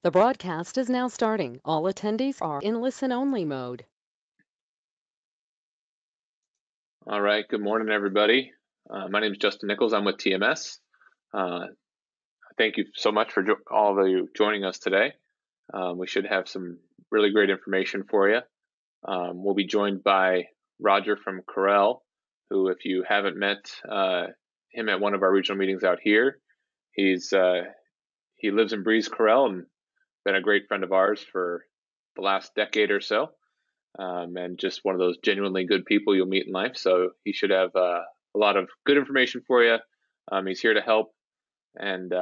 The broadcast is now starting. All attendees are in listen-only mode. All right, good morning, everybody. My name is Justin Nichols. I'm with TMS. Thank you so much for all of you joining us today. We should have some really great information for you. We'll be joined by Roger from Corel, who, if you haven't met him at one of our regional meetings out here, he lives and breathes Corel and been a great friend of ours for the last decade or so. And just one of those genuinely good people you'll meet in life. So he should have a lot of good information for you. He's here to help, and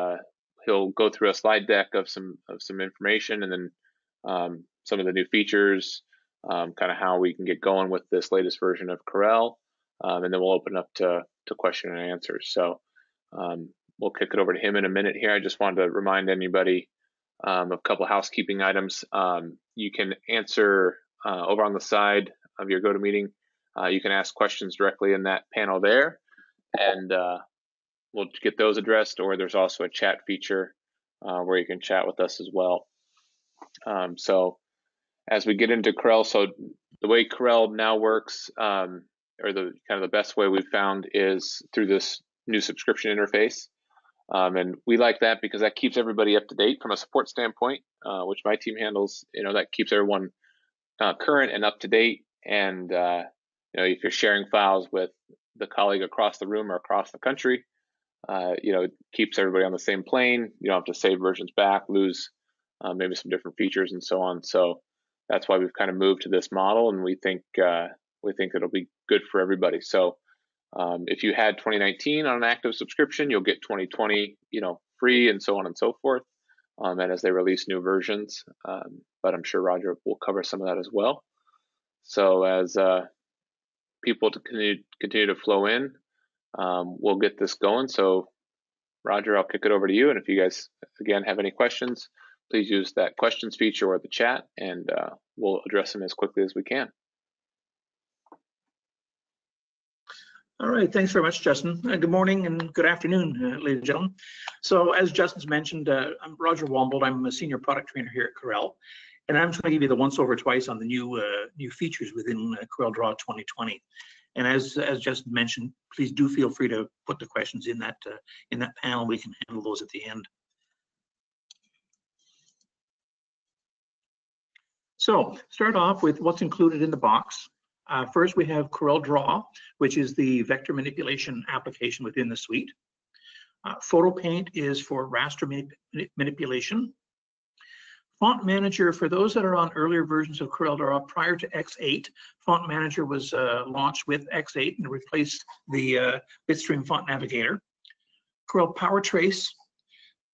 he'll go through a slide deck of some information, and then some of the new features, kind of how we can get going with this latest version of Corel, and then we'll open up to question and answers. So we'll kick it over to him in a minute here. I just wanted to remind anybody of a couple housekeeping items. You can answer over on the side of your GoToMeeting. You can ask questions directly in that panel there, and we'll get those addressed, or there's also a chat feature where you can chat with us as well. So as we get into Corel, so the way Corel now works, or the kind of the best way we've found, is through this new subscription interface. And we like that because that keeps everybody up to date from a support standpoint, which my team handles. That keeps everyone current and up to date. And if you're sharing files with the colleague across the room or across the country, it keeps everybody on the same plane. You don't have to save versions back, lose maybe some different features and so on. So that's why we've kind of moved to this model, and we think it'll be good for everybody. So if you had 2019 on an active subscription, you'll get 2020, free, and so on and so forth. And as they release new versions, but I'm sure Roger will cover some of that as well. So as people continue to flow in, we'll get this going. So Roger, I'll kick it over to you. And if you guys, again, have any questions, please use that questions feature or the chat, and we'll address them as quickly as we can. All right, thanks very much, Justin. Good morning and good afternoon, ladies and gentlemen. So as Justin's mentioned, I'm Roger Wambolt. I'm a senior product trainer here at Corel, and I'm just going to give you the once over twice on the new features within CorelDRAW 2020. And as Justin mentioned, please do feel free to put the questions in that panel. We can handle those at the end. So start off with what's included in the box. First, we have CorelDRAW, which is the vector manipulation application within the suite. Photo Paint is for raster manipulation. Font Manager, for those that are on earlier versions of CorelDRAW prior to X8, Font Manager was launched with X8 and replaced the Bitstream Font Navigator. Corel Power Trace.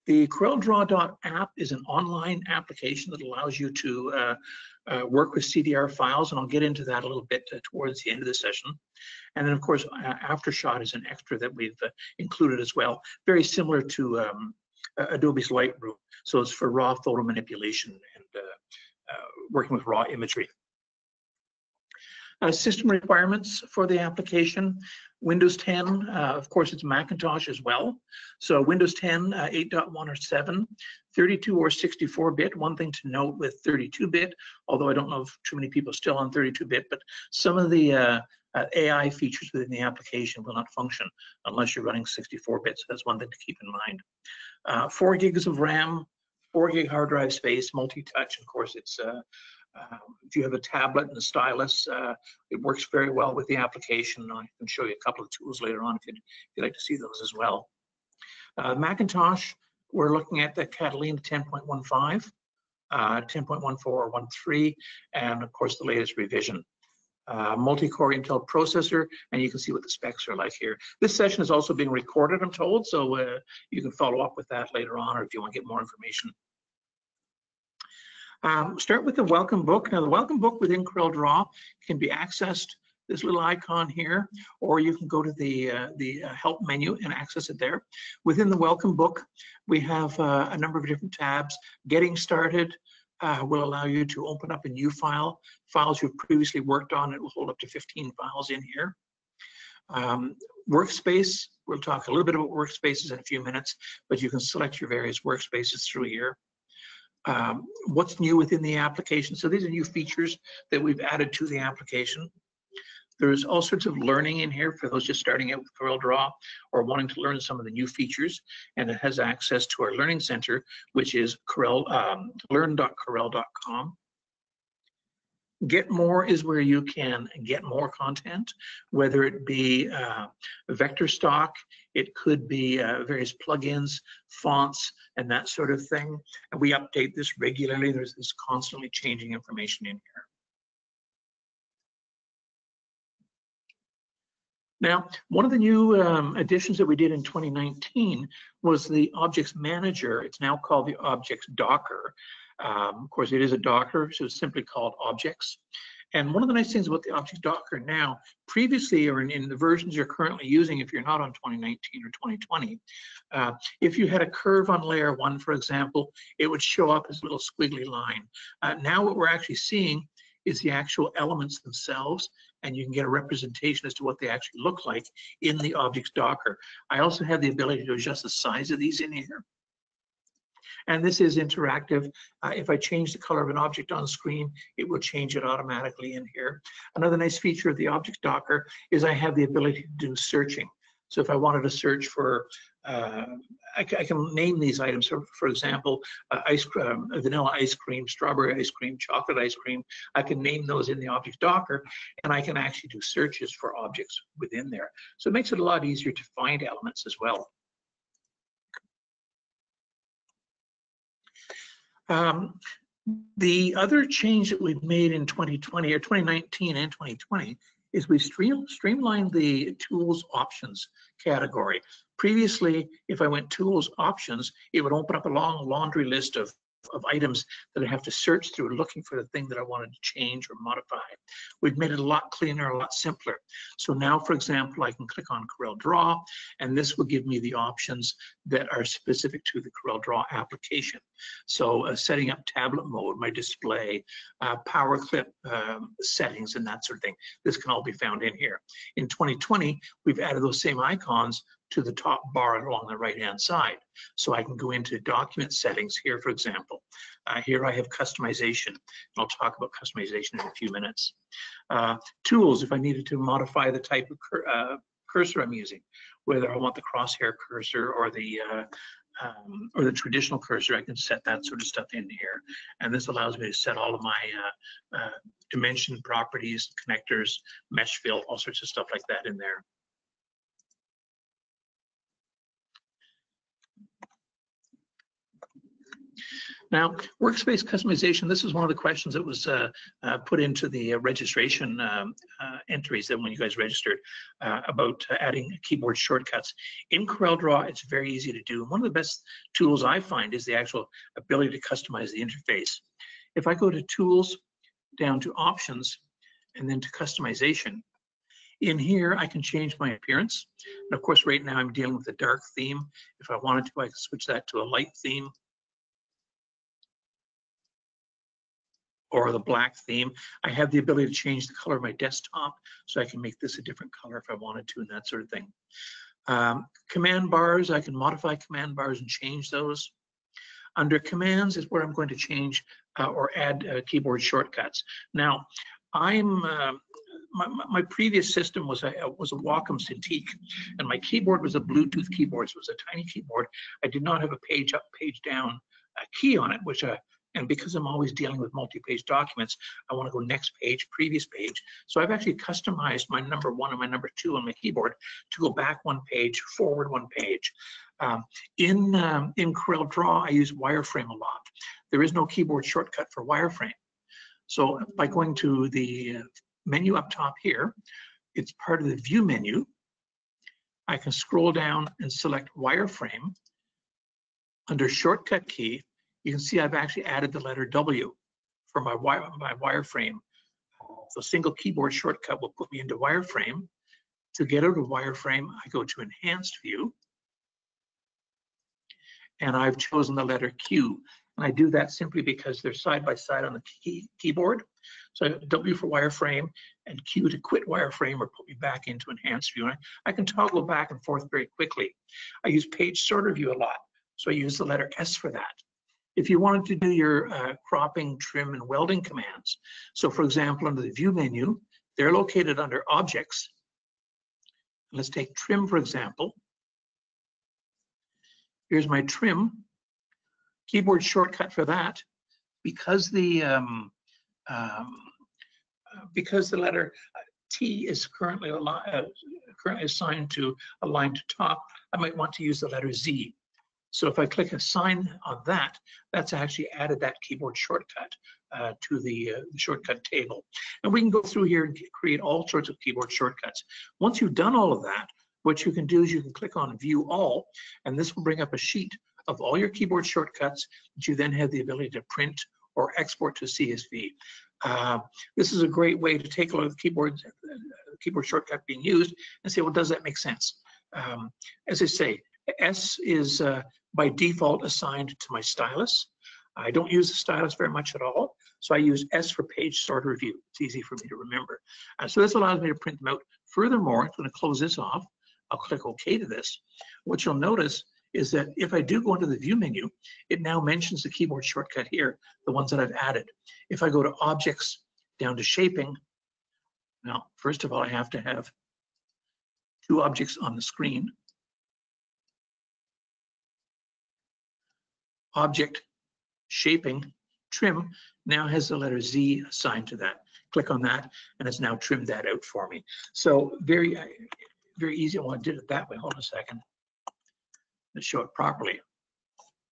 The CorelDRAW.app is an online application that allows you to work with CDR files, and I'll get into that a little bit towards the end of the session. And then, of course, Aftershot is an extra that we've included as well, very similar to Adobe's Lightroom. So it's for raw photo manipulation and working with raw imagery. System requirements for the application. Windows 10, of course, it's Macintosh as well. So Windows 10, 8.1 or 7, 32 or 64-bit. One thing to note with 32-bit, although I don't know if too many people are still on 32-bit, but some of the AI features within the application will not function unless you're running 64-bit. So that's one thing to keep in mind. 4 gigs of RAM, 4 gig hard drive space, multi-touch. Of course, it's if you have a tablet and a stylus, it works very well with the application. I can show you a couple of tools later on if you'd like to see those as well. Macintosh, we're looking at the Catalina 10.15, 10.14 or 1.3, and of course the latest revision. Multi-core Intel processor, and you can see what the specs are like here. This session is also being recorded, I'm told, so you can follow up with that later on, or if you want to get more information. Start with the welcome book. Now, the welcome book within CorelDRAW can be accessed, this little icon here, or you can go to the help menu and access it there. Within the welcome book, we have a number of different tabs. Getting started will allow you to open up a new file. Files you've previously worked on, it will hold up to 15 files in here. Workspace, we'll talk a little bit about workspaces in a few minutes, but you can select your various workspaces through here. what's new within the application. So these are new features that we've added to the application. There's all sorts of learning in here for those just starting out with CorelDRAW or wanting to learn some of the new features. And it has access to our Learning Center, which is learn.corel.com. Get more is where you can get more content, whether it be vector stock, it could be various plugins, fonts, and that sort of thing. And we update this regularly. There's this constantly changing information in here. Now, one of the new additions that we did in 2019 was the Objects Manager. It's now called the Objects Docker. Of course, it is a Docker, so it's simply called Objects. And one of the nice things about the Objects Docker now, previously or in the versions you're currently using, if you're not on 2019 or 2020, if you had a curve on layer 1, for example, it would show up as a little squiggly line. Now what we're actually seeing is the actual elements themselves, and you can get a representation as to what they actually look like in the Objects Docker. I also have the ability to adjust the size of these in here. And this is interactive. If I change the color of an object on screen, it will change it automatically in here. Another nice feature of the Objects Docker is I have the ability to do searching. So if I wanted to search for, I can name these items. So for example, vanilla ice cream, strawberry ice cream, chocolate ice cream. I can name those in the Objects Docker, and I can actually do searches for objects within there. So it makes it a lot easier to find elements as well. The other change that we've made in 2020 or 2019 and 2020 is we streamlined the tools options category. Previously, if I went tools options, it would open up a long laundry list of items that I have to search through looking for the thing that I wanted to change or modify. We've made it a lot cleaner, a lot simpler. So now, for example, I can click on CorelDRAW, and this will give me the options that are specific to the CorelDRAW application. So setting up tablet mode, my display, power clip settings, and that sort of thing. This can all be found in here. In 2020, we've added those same icons to the top bar along the right-hand side. So I can go into document settings here, for example. Here I have customization. And I'll talk about customization in a few minutes. Tools, if I needed to modify the type of cursor I'm using, whether I want the crosshair cursor or the traditional cursor, I can set that sort of stuff in here. And this allows me to set all of my dimension properties, connectors, mesh fill, all sorts of stuff like that in there. Now, workspace customization, this is one of the questions that was put into the registration entries that when you guys registered about adding keyboard shortcuts. In CorelDRAW, it's very easy to do. One of the best tools I find is the actual ability to customize the interface. If I go to Tools, down to Options, and then to Customization, in here, I can change my appearance. And of course, right now I'm dealing with a dark theme. If I wanted to, I could switch that to a light theme, or the black theme. I have the ability to change the color of my desktop, so I can make this a different color if I wanted to, and that sort of thing. Command bars, I can modify command bars and change those. Under commands is where I'm going to change or add keyboard shortcuts. Now, my previous system was a Wacom Cintiq, and my keyboard was a Bluetooth keyboard, so it was a tiny keyboard. I did not have a page up, page down key on it, which and because I'm always dealing with multi-page documents, I want to go next page, previous page. So I've actually customized my number 1 and my number 2 on my keyboard to go back 1 page, forward 1 page. In CorelDRAW, I use wireframe a lot. There is no keyboard shortcut for wireframe. So by going to the menu up top here, it's part of the view menu. I can scroll down and select wireframe. Under shortcut key, you can see I've actually added the letter W for my wireframe. So single keyboard shortcut will put me into wireframe. To get out of wireframe, I go to enhanced view, and I've chosen the letter Q. And I do that simply because they're side by side on the keyboard. So W for wireframe and Q to quit wireframe or put me back into enhanced view. And I can toggle back and forth very quickly. I use page sorter view a lot, so I use the letter S for that. If you wanted to do your cropping, trim, and welding commands, so for example, under the View menu, they're located under Objects. Let's take Trim, for example. Here's my Trim. Keyboard shortcut for that, because the letter T is currently assigned to align to top, I might want to use the letter Z. So if I click Assign on that, that's actually added that keyboard shortcut to the shortcut table. And we can go through here and create all sorts of keyboard shortcuts. Once you've done all of that, what you can do is you can click on View All, and this will bring up a sheet of all your keyboard shortcuts that you then have the ability to print or export to CSV. This is a great way to take a look at the keyboard shortcut being used and say, well, does that make sense? As I say, S is by default assigned to my stylus. I don't use the stylus very much at all, so I use S for page sorter view. It's easy for me to remember. So this allows me to print them out. Furthermore, I'm going to close this off. I'll click OK to this. What you'll notice is that if I do go into the View menu, it now mentions the keyboard shortcut here, the ones that I've added. If I go to Objects, down to Shaping, now, first of all, I have to have two objects on the screen. Object, Shaping, Trim now has the letter Z assigned to that. Click on that, and it's now trimmed that out for me. So very easy. Well, I did it that way. Hold on a second. Let's show it properly.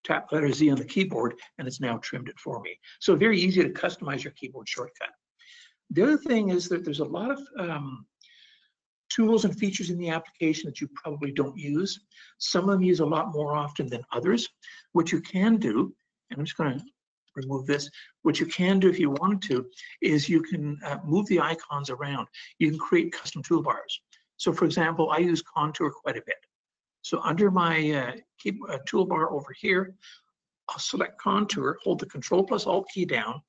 Tap letter Z on the keyboard, and it's now trimmed it for me. So very easy to customize your keyboard shortcut. The other thing is that there's a lot of tools and features in the application that you probably don't use. Some of them use a lot more often than others. What you can do, and I'm just going to remove this, what you can do if you wanted to is you can move the icons around. You can create custom toolbars. So for example, I use Contour quite a bit. So under my toolbar over here, I'll select Contour, hold the Control+Alt key down,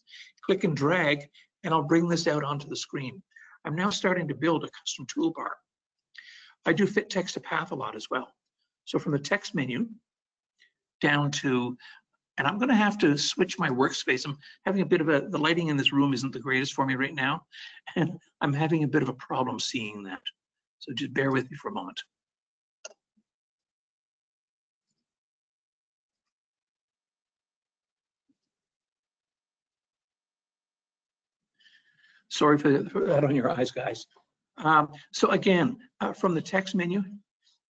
click and drag, and I'll bring this out onto the screen. I'm now starting to build a custom toolbar. I do Fit Text to Path a lot as well. So from the text menu down to, and I'm going to have to switch my workspace. I'm having a bit of the lighting in this room isn't the greatest for me right now, and I'm having a bit of a problem seeing that. So just bear with me for a moment. Sorry for that on your eyes, guys. So again, from the text menu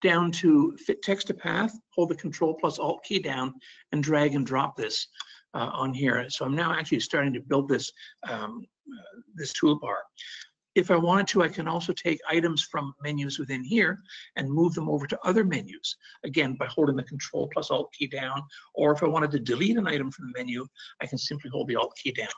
down to Fit Text to Path, hold the Control+Alt key down and drag and drop this on here. So I'm now actually starting to build this, this toolbar. If I wanted to, I can also take items from menus within here and move them over to other menus, again, by holding the Control+Alt key down, or if I wanted to delete an item from the menu, I can simply hold the Alt key down.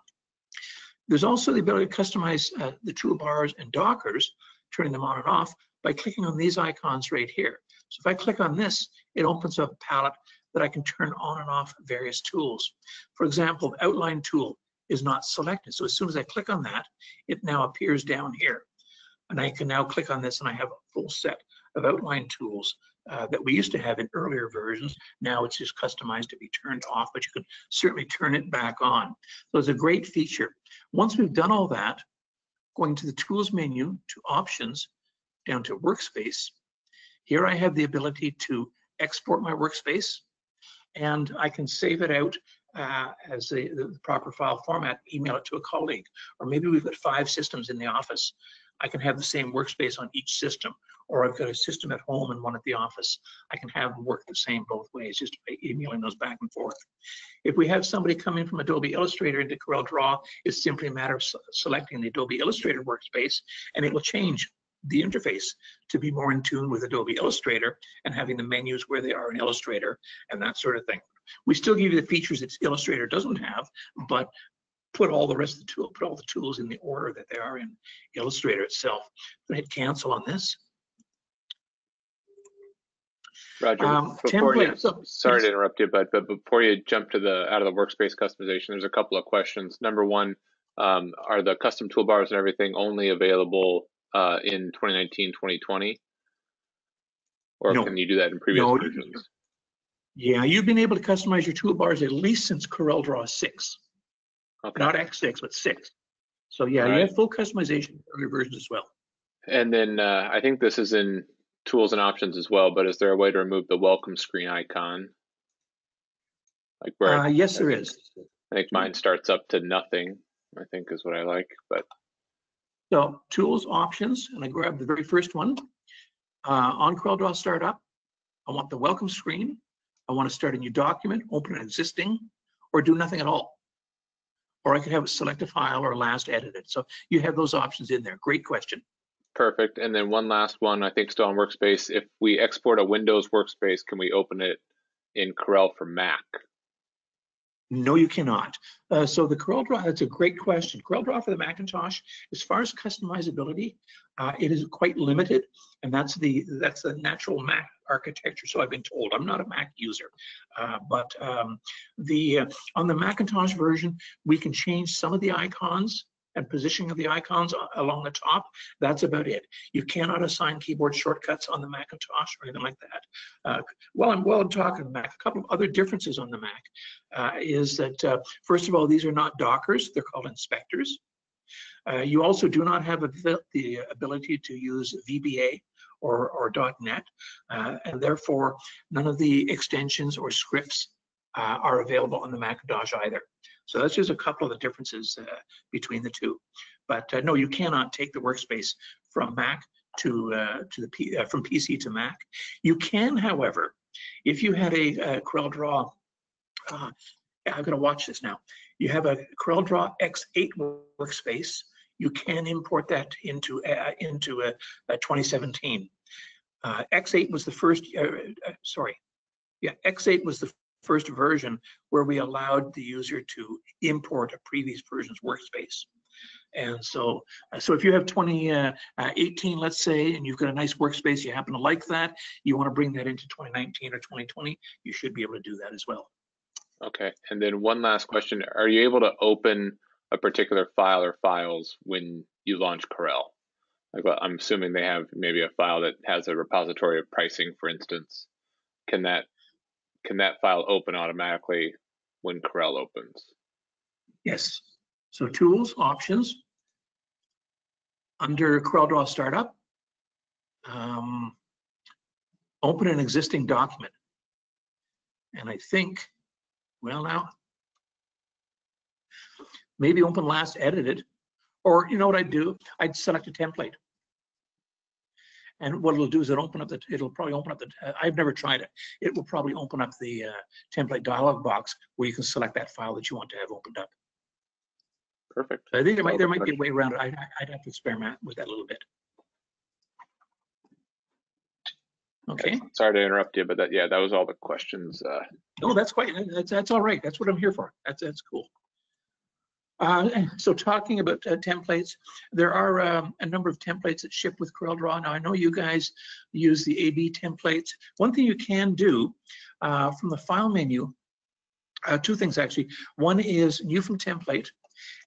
There's also the ability to customize the toolbars and dockers, turning them on and off by clicking on these icons right here. So if I click on this, it opens up a palette that I can turn on and off various tools. For example, the outline tool is not selected. So as soon as I click on that, it now appears down here. And I can now click on this and I have a full set of outline tools that we used to have in earlier versions. Now it's just customized to be turned off, but you can certainly turn it back on. So it's a great feature. Once we've done all that, going to the Tools menu, to Options, down to Workspace, here I have the ability to export my workspace, and I can save it out as the proper file format, email it to a colleague. Or maybe we've got 5 systems in the office. I can have the same workspace on each system, or I've got a system at home and one at the office. I can have them work the same both ways, just by emailing those back and forth. If we have somebody come in from Adobe Illustrator into CorelDRAW, it's simply a matter of selecting the Adobe Illustrator workspace, and it will change the interface to be more in tune with Adobe Illustrator and having the menus where they are in Illustrator and that sort of thing. We still give you the features that Illustrator doesn't have, but put all the rest of the tool, put all the tools in the order that they are in Illustrator itself. I'm going to hit cancel on this. Roger, sorry to interrupt you, but before you jump to out of the workspace customization, there's a couple of questions. Number one, are the custom toolbars and everything only available in 2019, 2020? Or No. can you do that in previous versions? Yeah, you've been able to customize your toolbars at least since CorelDRAW 6. Okay. Not X6, but 6. So yeah, you have full customization in earlier versions as well. And then I think this is in tools and options as well, but is there a way to remove the welcome screen icon? Like where yes, there is. I think mine starts up to nothing, I think is what I like, but. So tools, options, and I grab the very first one. On CorelDRAW Startup, I want the welcome screen. I want to start a new document, open an existing, or do nothing at all. Or I could have it select a file or last edited. So you have those options in there. Great question. Perfect. And then one last one, I think still on Workspace. If we export a Windows workspace, can we open it in Corel for Mac? No, you cannot. So the CorelDRAW, that's a great question. CorelDRAW for the Macintosh, as far as customizability, it is quite limited, and that's the natural Mac architecture. So I've been told. I'm not a Mac user, but on the Macintosh version, we can change some of the icons and positioning of the icons along the top. That's about it. You cannot assign keyboard shortcuts on the Macintosh or anything like that. While I'm talking Mac, a couple of other differences on the Mac is that, first of all, these are not Dockers. They're called inspectors. You also do not have the ability to use VBA or .NET, and therefore none of the extensions or scripts are available on the Macintosh either. So that's just a couple of the differences between the two. But no, you cannot take the workspace from Mac from PC to Mac. You can, however, if you had a CorelDRAW, I'm going to watch this now. You have a CorelDRAW X8 workspace. You can import that into 2017. X8 was the first. X8 was the first version where we allowed the user to import a previous version's workspace. And so if you have 2018, let's say, and you've got a nice workspace, you happen to like that, you want to bring that into 2019 or 2020, you should be able to do that as well. Okay, and then one last question. Are you able to open a particular file or files when you launch Corel? Like, well, I'm assuming they have maybe a file that has a repository of pricing, for instance. Can that file open automatically when Corel opens? Yes. So tools, options, under CorelDRAW Startup, open an existing document. And I think, well now, maybe open last edited, or you know what I'd do? I'd select a template. And what it'll do is it'll probably open up the, I've never tried it. It will probably open up the template dialog box where you can select that file that you want to have opened up. Perfect. So I think there might be a way around it. I'd have to experiment with that a little bit. Okay. Yeah, sorry to interrupt you, but that was all the questions. No, that's that's all right. That's what I'm here for. That's cool. So talking about templates, there are a number of templates that ship with CorelDRAW. Now I know you guys use the AB templates. One thing you can do from the file menu, two things actually. One is new from template.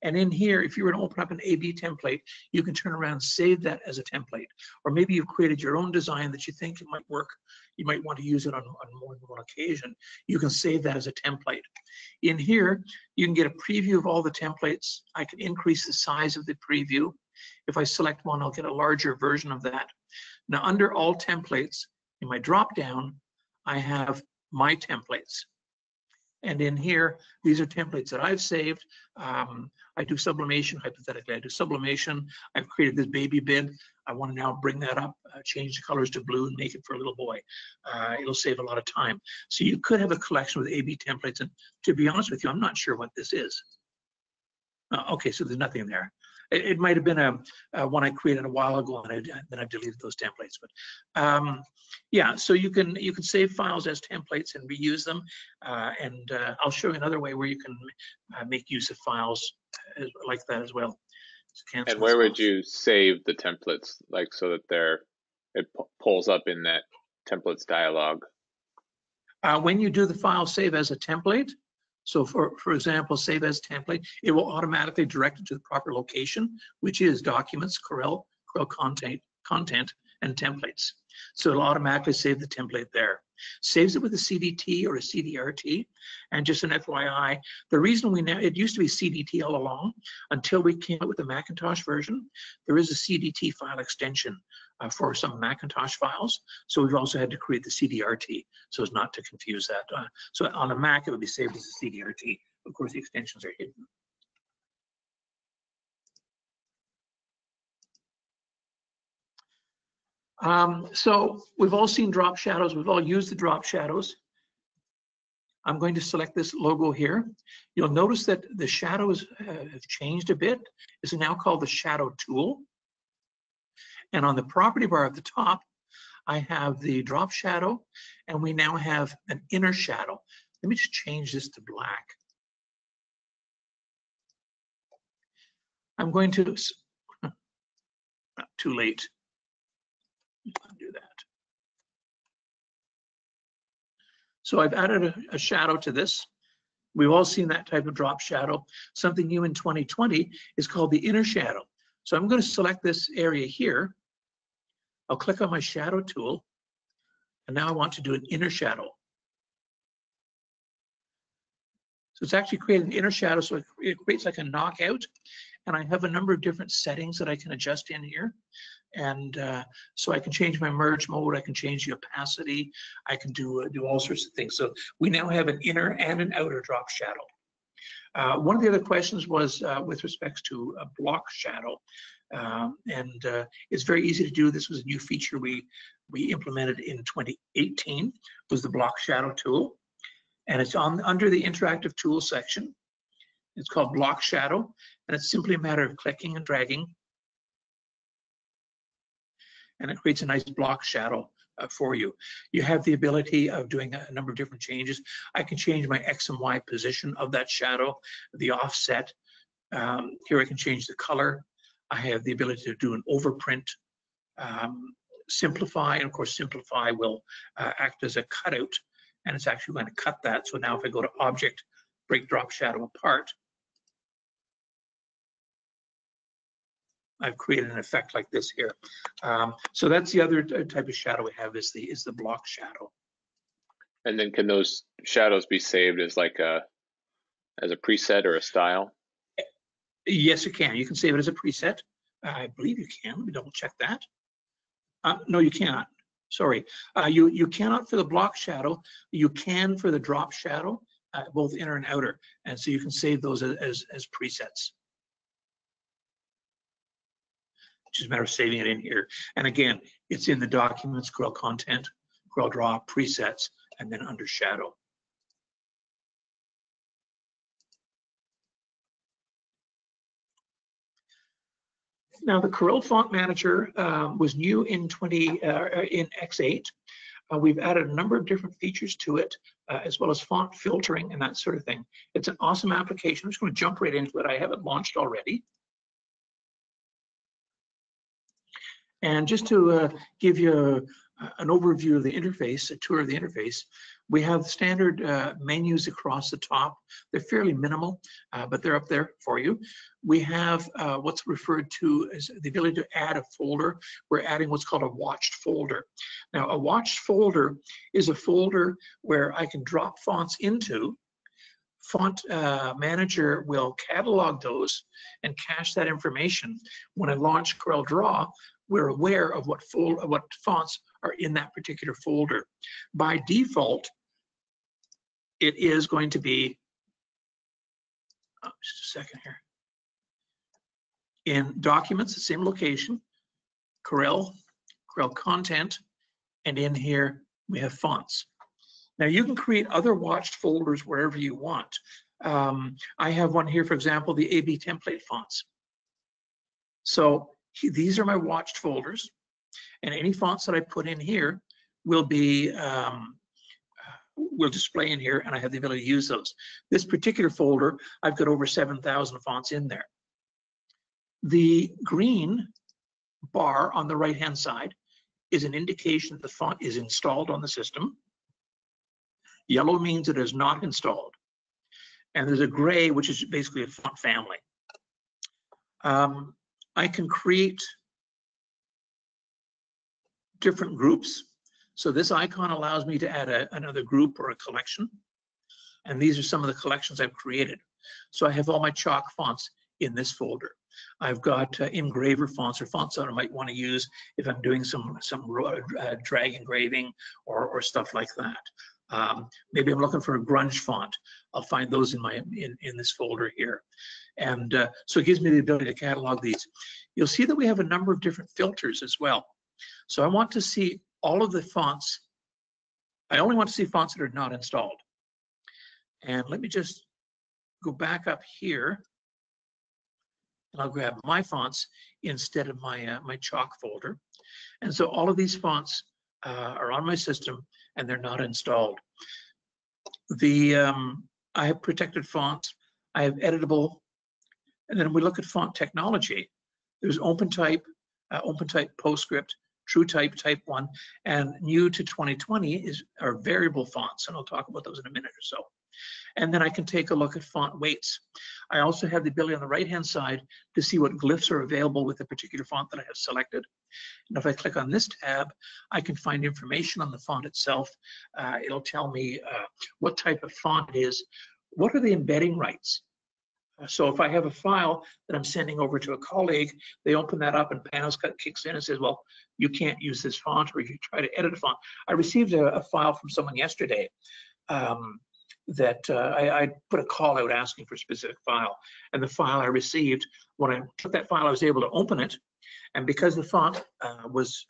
And in here, if you were to open up an AB template, you can turn around and save that as a template. Or maybe you've created your own design that you think it might work. You might want to use it on more than one occasion. You can save that as a template. In here, you can get a preview of all the templates. I can increase the size of the preview. If I select one, I'll get a larger version of that. Now, under all templates, in my drop-down, I have my templates. And in here, these are templates that I've saved. I do sublimation, hypothetically, I do sublimation. I've created this baby bid. I want to now bring that up, change the colors to blue and make it for a little boy. It'll save a lot of time. So you could have a collection with AB templates. And to be honest with you, I'm not sure what this is. Okay, so there's nothing there. It might have been one I created a while ago, and then I deleted those templates. But yeah, so you can save files as templates and reuse them. And I'll show you another way where you can make use of files like that as well. And where would you save the templates, like so that it pulls up in that templates dialog? When you do the file save as a template, so for example, save as template, it will automatically direct it to the proper location, which is Documents, Corel Content, and Templates. So it'll automatically save the template there. saves it with a CDT or a CDRT. And just an FYI, the reason it used to be CDT all along until we came out with the Macintosh version. There is a CDT file extension for some Macintosh files. So we've also had to create the CDRT so as not to confuse that. So on a Mac, it would be saved as a CDRT. Of course, the extensions are hidden. So we've all seen drop shadows. We've all used the drop shadows. I'm going to select this logo here. You'll notice that the shadows have changed a bit. It's now called the shadow tool. And on the property bar at the top, I have the drop shadow, and we now have an inner shadow. Let me just change this to black. I'm going to, too late. Undo that. So I've added a shadow to this. We've all seen that type of drop shadow. Something new in 2020 is called the inner shadow. So I'm going to select this area here. I'll click on my shadow tool, and now I want to do an inner shadow. So it's actually created an inner shadow, so it creates like a knockout, and I have a number of different settings that I can adjust in here. And so I can change my merge mode, I can change the opacity, I can do all sorts of things. So we now have an inner and an outer drop shadow. One of the other questions was with respects to a block shadow. It's very easy to do. This was a new feature we implemented in 2018, was the block shadow tool. And it's under the interactive tools section. It's called block shadow, and it's simply a matter of clicking and dragging. And it creates a nice block shadow for you. You have the ability of doing a number of different changes. I can change my X and Y position of that shadow, the offset. Here I can change the color. I have the ability to do an overprint, simplify, and of course simplify will act as a cutout, and it's actually going to cut that. So now if I go to Object, Break Drop Shadow Apart, I've created an effect like this here. So that's the other type of shadow we have is the block shadow. And then can those shadows be saved as like as a preset or a style? Yes, you can. You can save it as a preset. I believe you can. Let me double check that. No, you cannot. Sorry. You cannot for the block shadow. You can for the drop shadow, both inner and outer. And so you can save those as presets. Just a matter of saving it in here. And again, it's in the documents, Corel Content, CorelDRAW, Presets, and then under Shadow. Now, the Corel Font Manager was new in X8. We've added a number of different features to it, as well as font filtering and that sort of thing. It's an awesome application. I'm just going to jump right into it. I have it launched already. And just to give you an overview of the interface, a tour of the interface, we have standard menus across the top. They're fairly minimal, but they're up there for you. We have what's referred to as the ability to add a folder. We're adding what's called a watched folder. Now, a watched folder is a folder where I can drop fonts into. Font Manager will catalog those and cache that information. When I launch CorelDRAW, we're aware of what fonts are in that particular folder. By default, it is going to be, just a second here, in Documents, the same location, Corel Content, and in here we have Fonts. Now you can create other watched folders wherever you want. I have one here, for example, the AB template fonts. So these are my watched folders, and any fonts that I put in here will be will display in here, and I have the ability to use those. This particular folder, I've got over 7,000 fonts in there. The green bar on the right-hand side is an indication that the font is installed on the system. Yellow means it is not installed. And there's a gray, which is basically a font family. I can create different groups. So this icon allows me to add another group or a collection. And these are some of the collections I've created. So I have all my chalk fonts in this folder. I've got engraver fonts or fonts that I might want to use if I'm doing some drag engraving or stuff like that. Maybe I'm looking for a grunge font. I'll find those in this folder here. And so it gives me the ability to catalog these. You'll see that we have a number of different filters as well. So I want to see all of the fonts. I only want to see fonts that are not installed. And let me just go back up here, and I'll grab my fonts instead of my chalk folder. And so all of these fonts are on my system, and they're not installed. I have protected fonts. I have editable. And then we look at font technology. There's OpenType, OpenType PostScript, TrueType Type 1, and new to 2020 are variable fonts, and I'll talk about those in a minute or so. And then I can take a look at font weights. I also have the ability on the right-hand side to see what glyphs are available with a particular font that I have selected. And if I click on this tab, I can find information on the font itself. It'll tell me what type of font it is. What are the embedding rights? So if I have a file that I'm sending over to a colleague, they open that up and Panos kicks in and says, well, you can't use this font, or you try to edit a font. I received a file from someone yesterday that I put a call out asking for a specific file. And the file I received, when I took that file, I was able to open it. And because the font was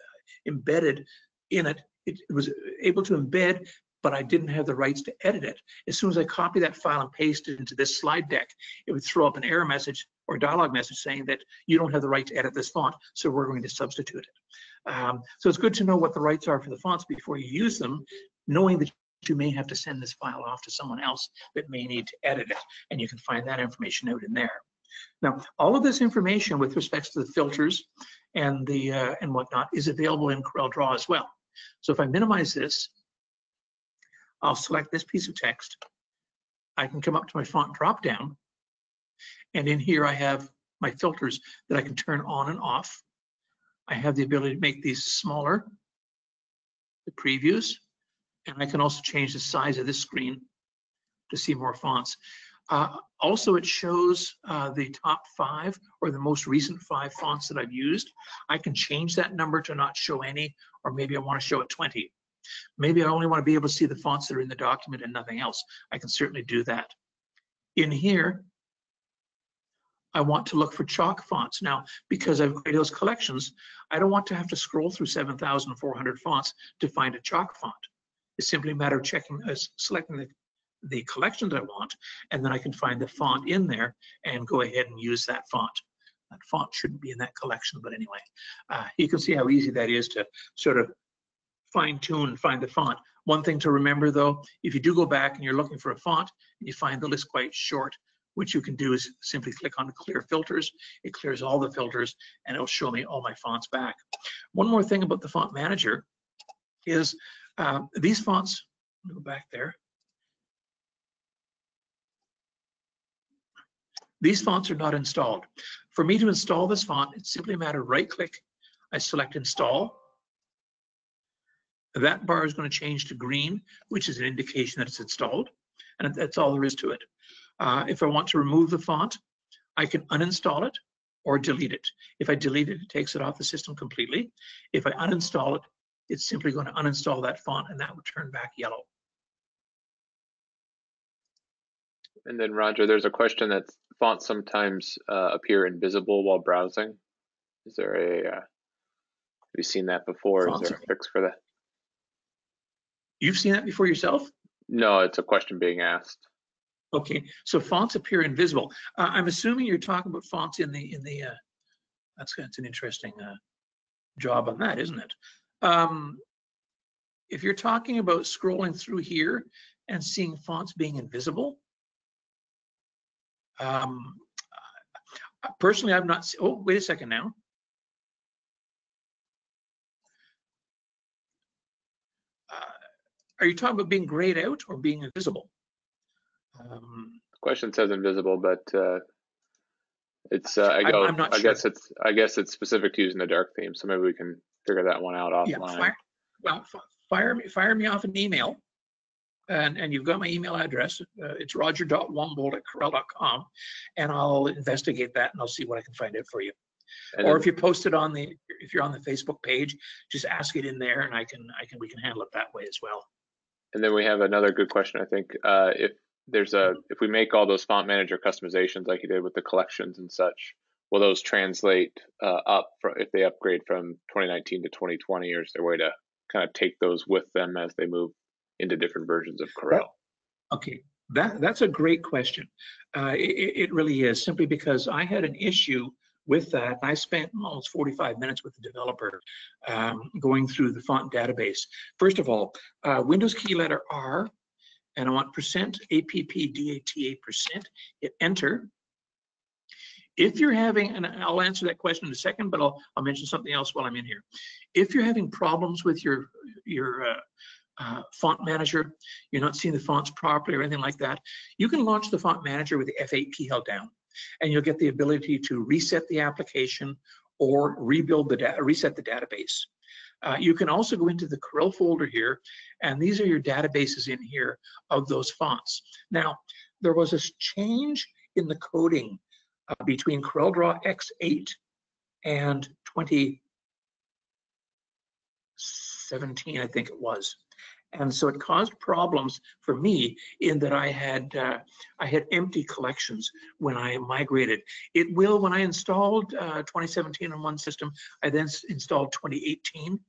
embedded in it, it was able to embed, but I didn't have the rights to edit it. As soon as I copy that file and paste it into this slide deck, it would throw up an error message or dialog message saying that you don't have the right to edit this font, so we're going to substitute it. So it's good to know what the rights are for the fonts before you use them, knowing that you may have to send this file off to someone else that may need to edit it, and you can find that information out in there. Now, all of this information with respect to the filters and whatnot is available in CorelDRAW as well. So if I minimize this, I'll select this piece of text. I can come up to my font dropdown, and in here I have my filters that I can turn on and off. I have the ability to make these smaller, the previews, and I can also change the size of this screen to see more fonts. Also, it shows the top 5 or the most recent 5 fonts that I've used. I can change that number to not show any, or maybe I want to show it 20. Maybe I only want to be able to see the fonts that are in the document and nothing else. I can certainly do that. In here, I want to look for chalk fonts. Now, because I've created those collections, I don't want to have to scroll through 7,400 fonts to find a chalk font. It's simply a matter of selecting the collections I want, and then I can find the font in there and go ahead and use that font. That font shouldn't be in that collection, but anyway, you can see how easy that is to sort of fine-tune and find the font. One thing to remember, though, if you do go back and you're looking for a font and you find the list quite short, what you can do is simply click on Clear Filters. It clears all the filters, and it'll show me all my fonts back. One more thing about the Font Manager is these fonts, let me go back there. These fonts are not installed. For me to install this font, it's simply a matter of right-click. I select Install. That bar is going to change to green, which is an indication that it's installed, and that's all there is to it. If I want to remove the font, I can uninstall it or delete it. If I delete it, it takes it off the system completely. If I uninstall it, it's simply going to uninstall that font, and that would turn back yellow. And then Roger, there's a question that fonts sometimes appear invisible while browsing. Is there have you seen that before? Fonts, is there a fix for that? You've seen that before yourself? No, it's a question being asked. Okay, so fonts appear invisible. I'm assuming you're talking about fonts in the that's an interesting job on that, isn't it? If you're talking about scrolling through here and seeing fonts being invisible, personally, I've not seen, oh, wait a second now. Are you talking about being grayed out or being invisible? The question says invisible, but it's I guess it's specific to using the dark theme, so maybe we can figure that one out offline. Yeah, well, fire me off an email, and you've got my email address. It's roger.wambolt@corel.com, and I'll investigate that and I'll see what I can find out for you. And or then, if you post it on if you're on the Facebook page, just ask it in there, and we can handle it that way as well. and then we have another good question, I think. If we make all those font manager customizations like you did with the collections and such, will those translate if they upgrade from 2019 to 2020, or is there a way to kind of take those with them as they move into different versions of Corel? Okay, that's a great question. It really is, simply because I had an issue with that. I spent almost 45 minutes with the developer going through the font database. First of all, Windows key letter R, and I want %APPDATA%, hit enter. If you're having, and I'll answer that question in a second, but I'll mention something else while I'm in here. If you're having problems with your font manager, you're not seeing the fonts properly or anything like that, you can launch the font manager with the F8 key held down, and you'll get the ability to reset the application or reset the database. You can also go into the Corel folder here, and these are your databases in here of those fonts. Now, there was a change in the coding between CorelDRAW X8 and 2017, I think it was. And so it caused problems for me in that I had empty collections when I migrated. It will, when I installed 2017 on one system, I then installed 2018.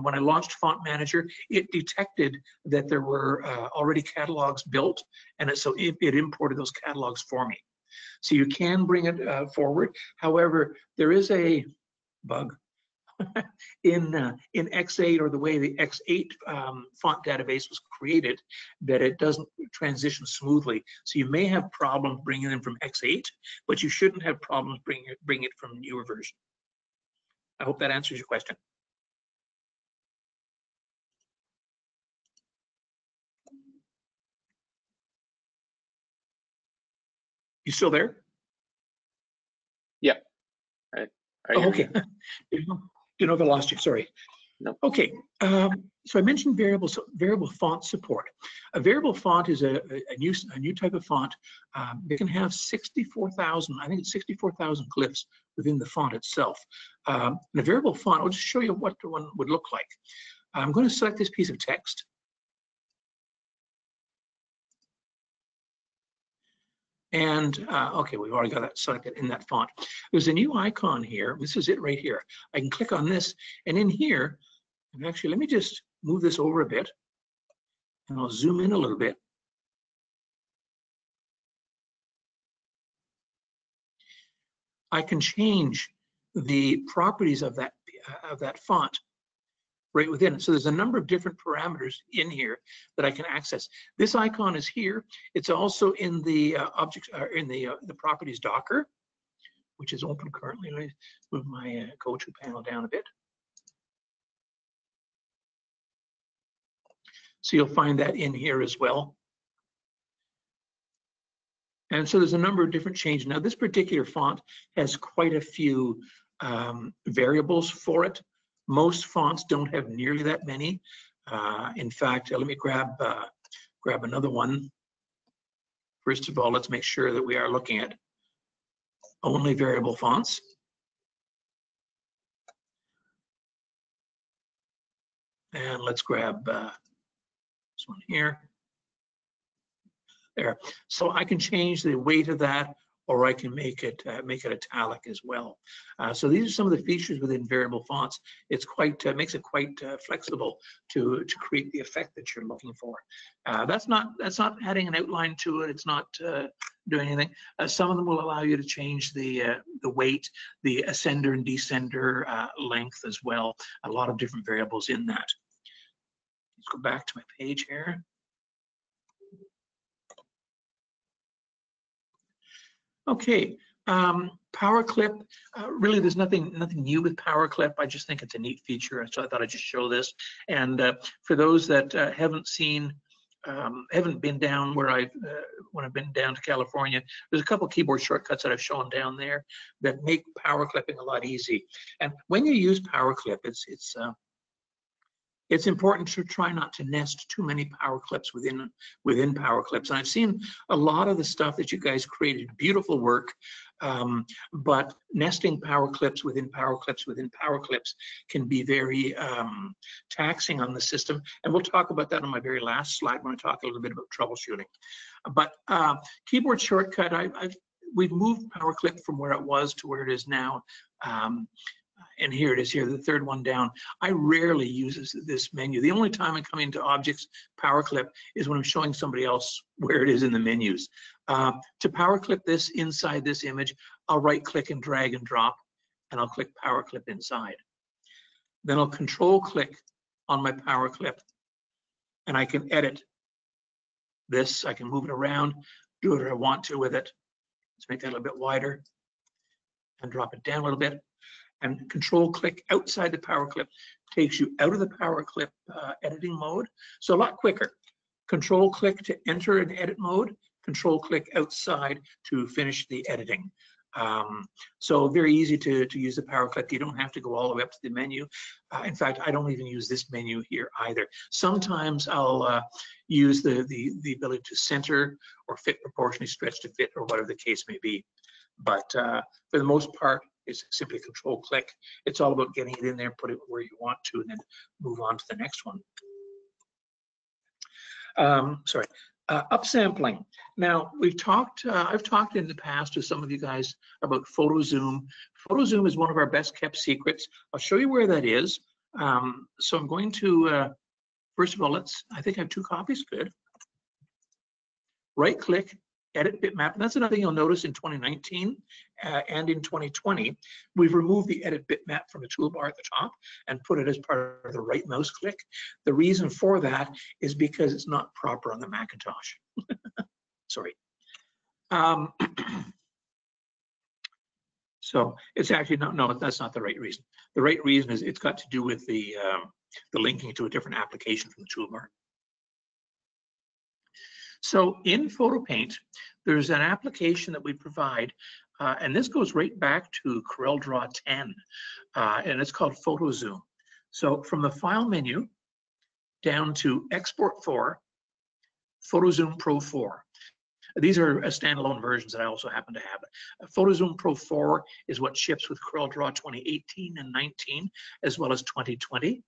When I launched Font Manager, it detected that there were already catalogs built, and so it imported those catalogs for me. So you can bring it forward. However, there is a bug in X8, or the way the X8 font database was created, that it doesn't transition smoothly. So you may have problems bringing them from X8, but you shouldn't have problems bringing it from a newer version. I hope that answers your question. You still there? Yeah. Okay. Didn't know if I lost you, sorry. No. Okay, so I mentioned variable font support. A variable font is a new type of font. It can have 64,000, I think it's 64,000 glyphs within the font itself. And a variable font, I'll just show you what the one would look like. I'm going to select this piece of text. And okay, we've already got that selected in that font. There's a new icon here. This is it right here. I can click on this, and in here, and actually, let me just move this over a bit, and I'll zoom in a little bit. I can change the properties of that font right within it. So there's a number of different parameters in here that I can access. This icon is here. It's also in the the properties Docker, which is open currently. Let me move my go-to panel down a bit. So you'll find that in here as well. And so there's a number of different changes. Now, this particular font has quite a few variables for it. Most fonts don't have nearly that many. In fact, let me grab another one. First of all, let's make sure that we are looking at only variable fonts. And let's grab this one here. There. So I can change the weight of that, or I can make it italic as well. So these are some of the features within variable fonts. It's quite makes it quite flexible to create the effect that you're looking for. That's not adding an outline to it. It's not doing anything. Some of them will allow you to change the weight, the ascender and descender length as well. A lot of different variables in that. Let's go back to my page here. Okay, Power Clip. Really, there's nothing new with Power Clip. I just think it's a neat feature, so I thought I'd just show this. And for those that haven't been down where when I've been down to California, there's a couple keyboard shortcuts that I've shown down there that make power clipping a lot easy. And when you use Power Clip, It's important to try not to nest too many power clips within power clips. And I've seen a lot of the stuff that you guys created, beautiful work, but nesting power clips within power clips within power clips can be very taxing on the system. And we'll talk about that on my very last slide when I talk a little bit about troubleshooting. But keyboard shortcut, we've moved power clip from where it was to where it is now. And here it is here, the third one down. I rarely use this menu. The only time I come into objects, power clip, is when I'm showing somebody else where it is in the menus. To power clip this inside this image, I'll right click and drag and drop, and I'll click power clip inside. Then I'll control click on my power clip, and I can edit this. I can move it around, do whatever I want to with it. Let's make that a little bit wider and drop it down a little bit. And control click outside the power clip takes you out of the power clip editing mode. So a lot quicker. Control click to enter an edit mode, control click outside to finish the editing. So very easy to use the power clip. You don't have to go all the way up to the menu. In fact, I don't even use this menu here either. Sometimes I'll use the ability to center or fit proportionally, stretch to fit, or whatever the case may be. But for the most part, it's simply control click. It's all about getting it in there, put it where you want to, and then move on to the next one. Upsampling. Now we've talked, I've talked in the past with some of you guys about photo zoom. Photo zoom is one of our best kept secrets. I'll show you where that is. So I'm going to, first of all, I think I have 2 copies, good. Right click, edit bitmap. And that's another thing you'll notice in 2019 and in 2020. We've removed the edit bitmap from the toolbar at the top and put it as part of the right mouse click. The reason for that is because it's not proper on the Macintosh. Sorry. So it's actually no, that's not the right reason. The right reason is it's got to do with the linking to a different application from the toolbar. So in Photo Paint, there's an application that we provide, and this goes right back to CorelDRAW 10, and it's called Photo Zoom. So from the File menu down to Export 4, Photo Zoom Pro 4. These are standalone versions that I also happen to have. Photo Zoom Pro 4 is what ships with CorelDRAW 2018 and 19, as well as 2020.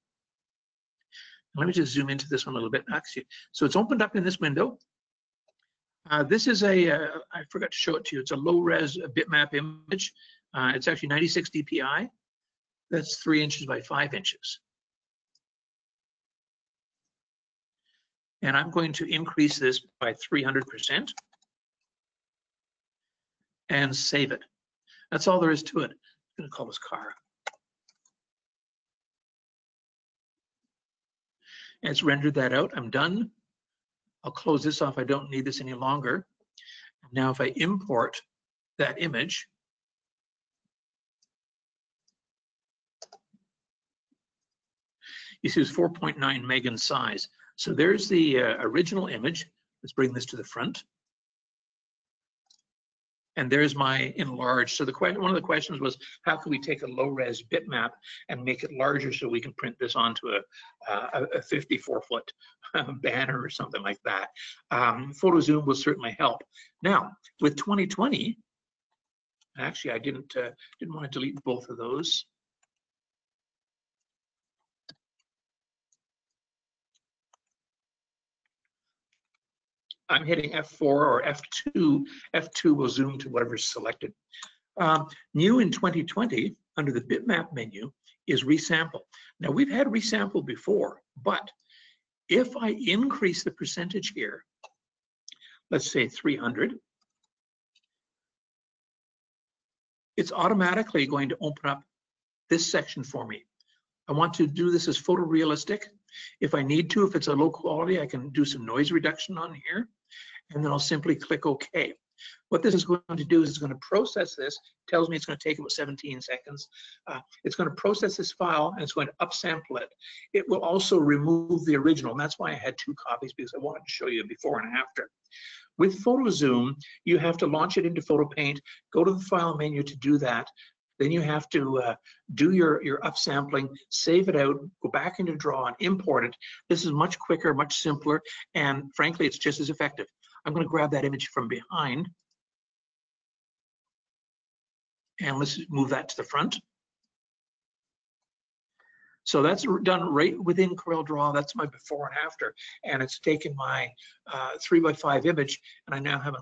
Let me just zoom into this one a little bit. Actually, so it's opened up in this window. This is I forgot to show it to you. It's a low-res bitmap image. It's actually 96 dpi. That's 3 inches by 5 inches. And I'm going to increase this by 300% and save it. That's all there is to it. I'm going to call this car. And it's rendered that out. I'm done. I'll close this off. I don't need this any longer. Now, if I import that image, you see it's 4.9 meg in size. So there's the original image. Let's bring this to the front. And there's my enlarged. So one of the questions was, how can we take a low-res bitmap and make it larger so we can print this onto a 54-foot banner or something like that? Photo Zoom will certainly help. Now, with 2020, actually, I didn't want to delete both of those. I'm hitting F4 or F2. F2 will zoom to whatever's selected. New in 2020, under the bitmap menu, is Resample. Now, we've had Resample before, but if I increase the percentage here, let's say 300, it's automatically going to open up this section for me. I want to do this as photorealistic. If I need to, if it's a low quality, I can do some noise reduction on here, and then I'll simply click OK. What this is going to do is it's going to process this. It tells me it's going to take about 17 seconds. It's going to process this file, and it's going to upsample it. It will also remove the original, and that's why I had 2 copies, because I wanted to show you before and after. With Photo Zoom, you have to launch it into Photo Paint, go to the File menu to do that, Then you have to do your upsampling, save it out, go back into Draw and import it. This is much quicker, much simpler, and frankly, it's just as effective. I'm going to grab that image from behind, and let's move that to the front. So that's done right within CorelDRAW. That's my before and after, and it's taken my 3x5 image, and I now have an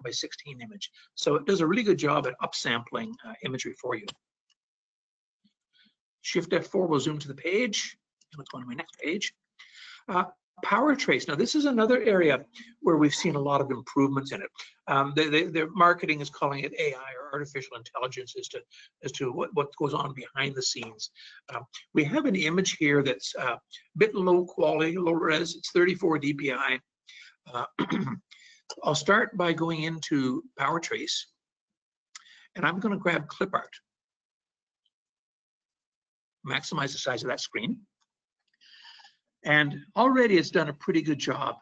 11x16 image. So it does a really good job at upsampling imagery for you. Shift F4 will zoom to the page. Let's go to my next page. Power trace. Now this is another area where we've seen a lot of improvements in it. Their marketing is calling it AI or artificial intelligence as to what goes on behind the scenes. We have an image here that's a bit low quality, low res. It's 34 dpi. I'll start by going into Power Trace, and I'm going to grab Clip Art. Maximize the size of that screen. And already it's done a pretty good job.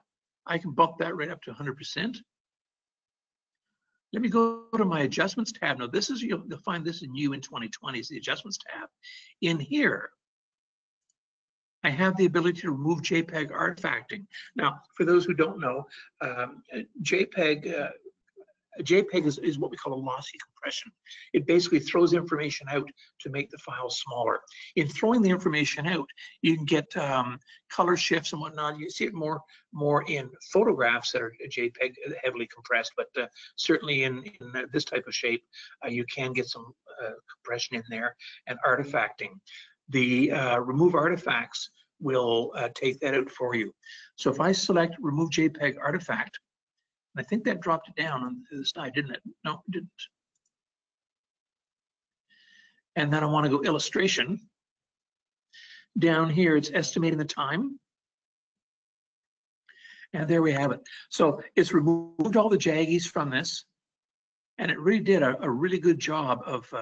I can bump that right up to 100%. Let me go to my Adjustments tab. Now this is, you'll find this new in 2020, is the Adjustments tab. In here, I have the ability to remove JPEG artifacting. Now, for those who don't know, JPEG is what we call a lossy compression. It basically throws information out to make the file smaller. In throwing the information out, you can get color shifts and whatnot. You see it more in photographs that are JPEG heavily compressed, but certainly in this type of shape, you can get some compression in there and artifacting. The remove artifacts will take that out for you. So if I select remove JPEG artifact, I think that dropped it down on the side, didn't it? No, it didn't. And then I want to go illustration. Down here, it's estimating the time. And there we have it. So it's removed all the jaggies from this, and it really did a really good job of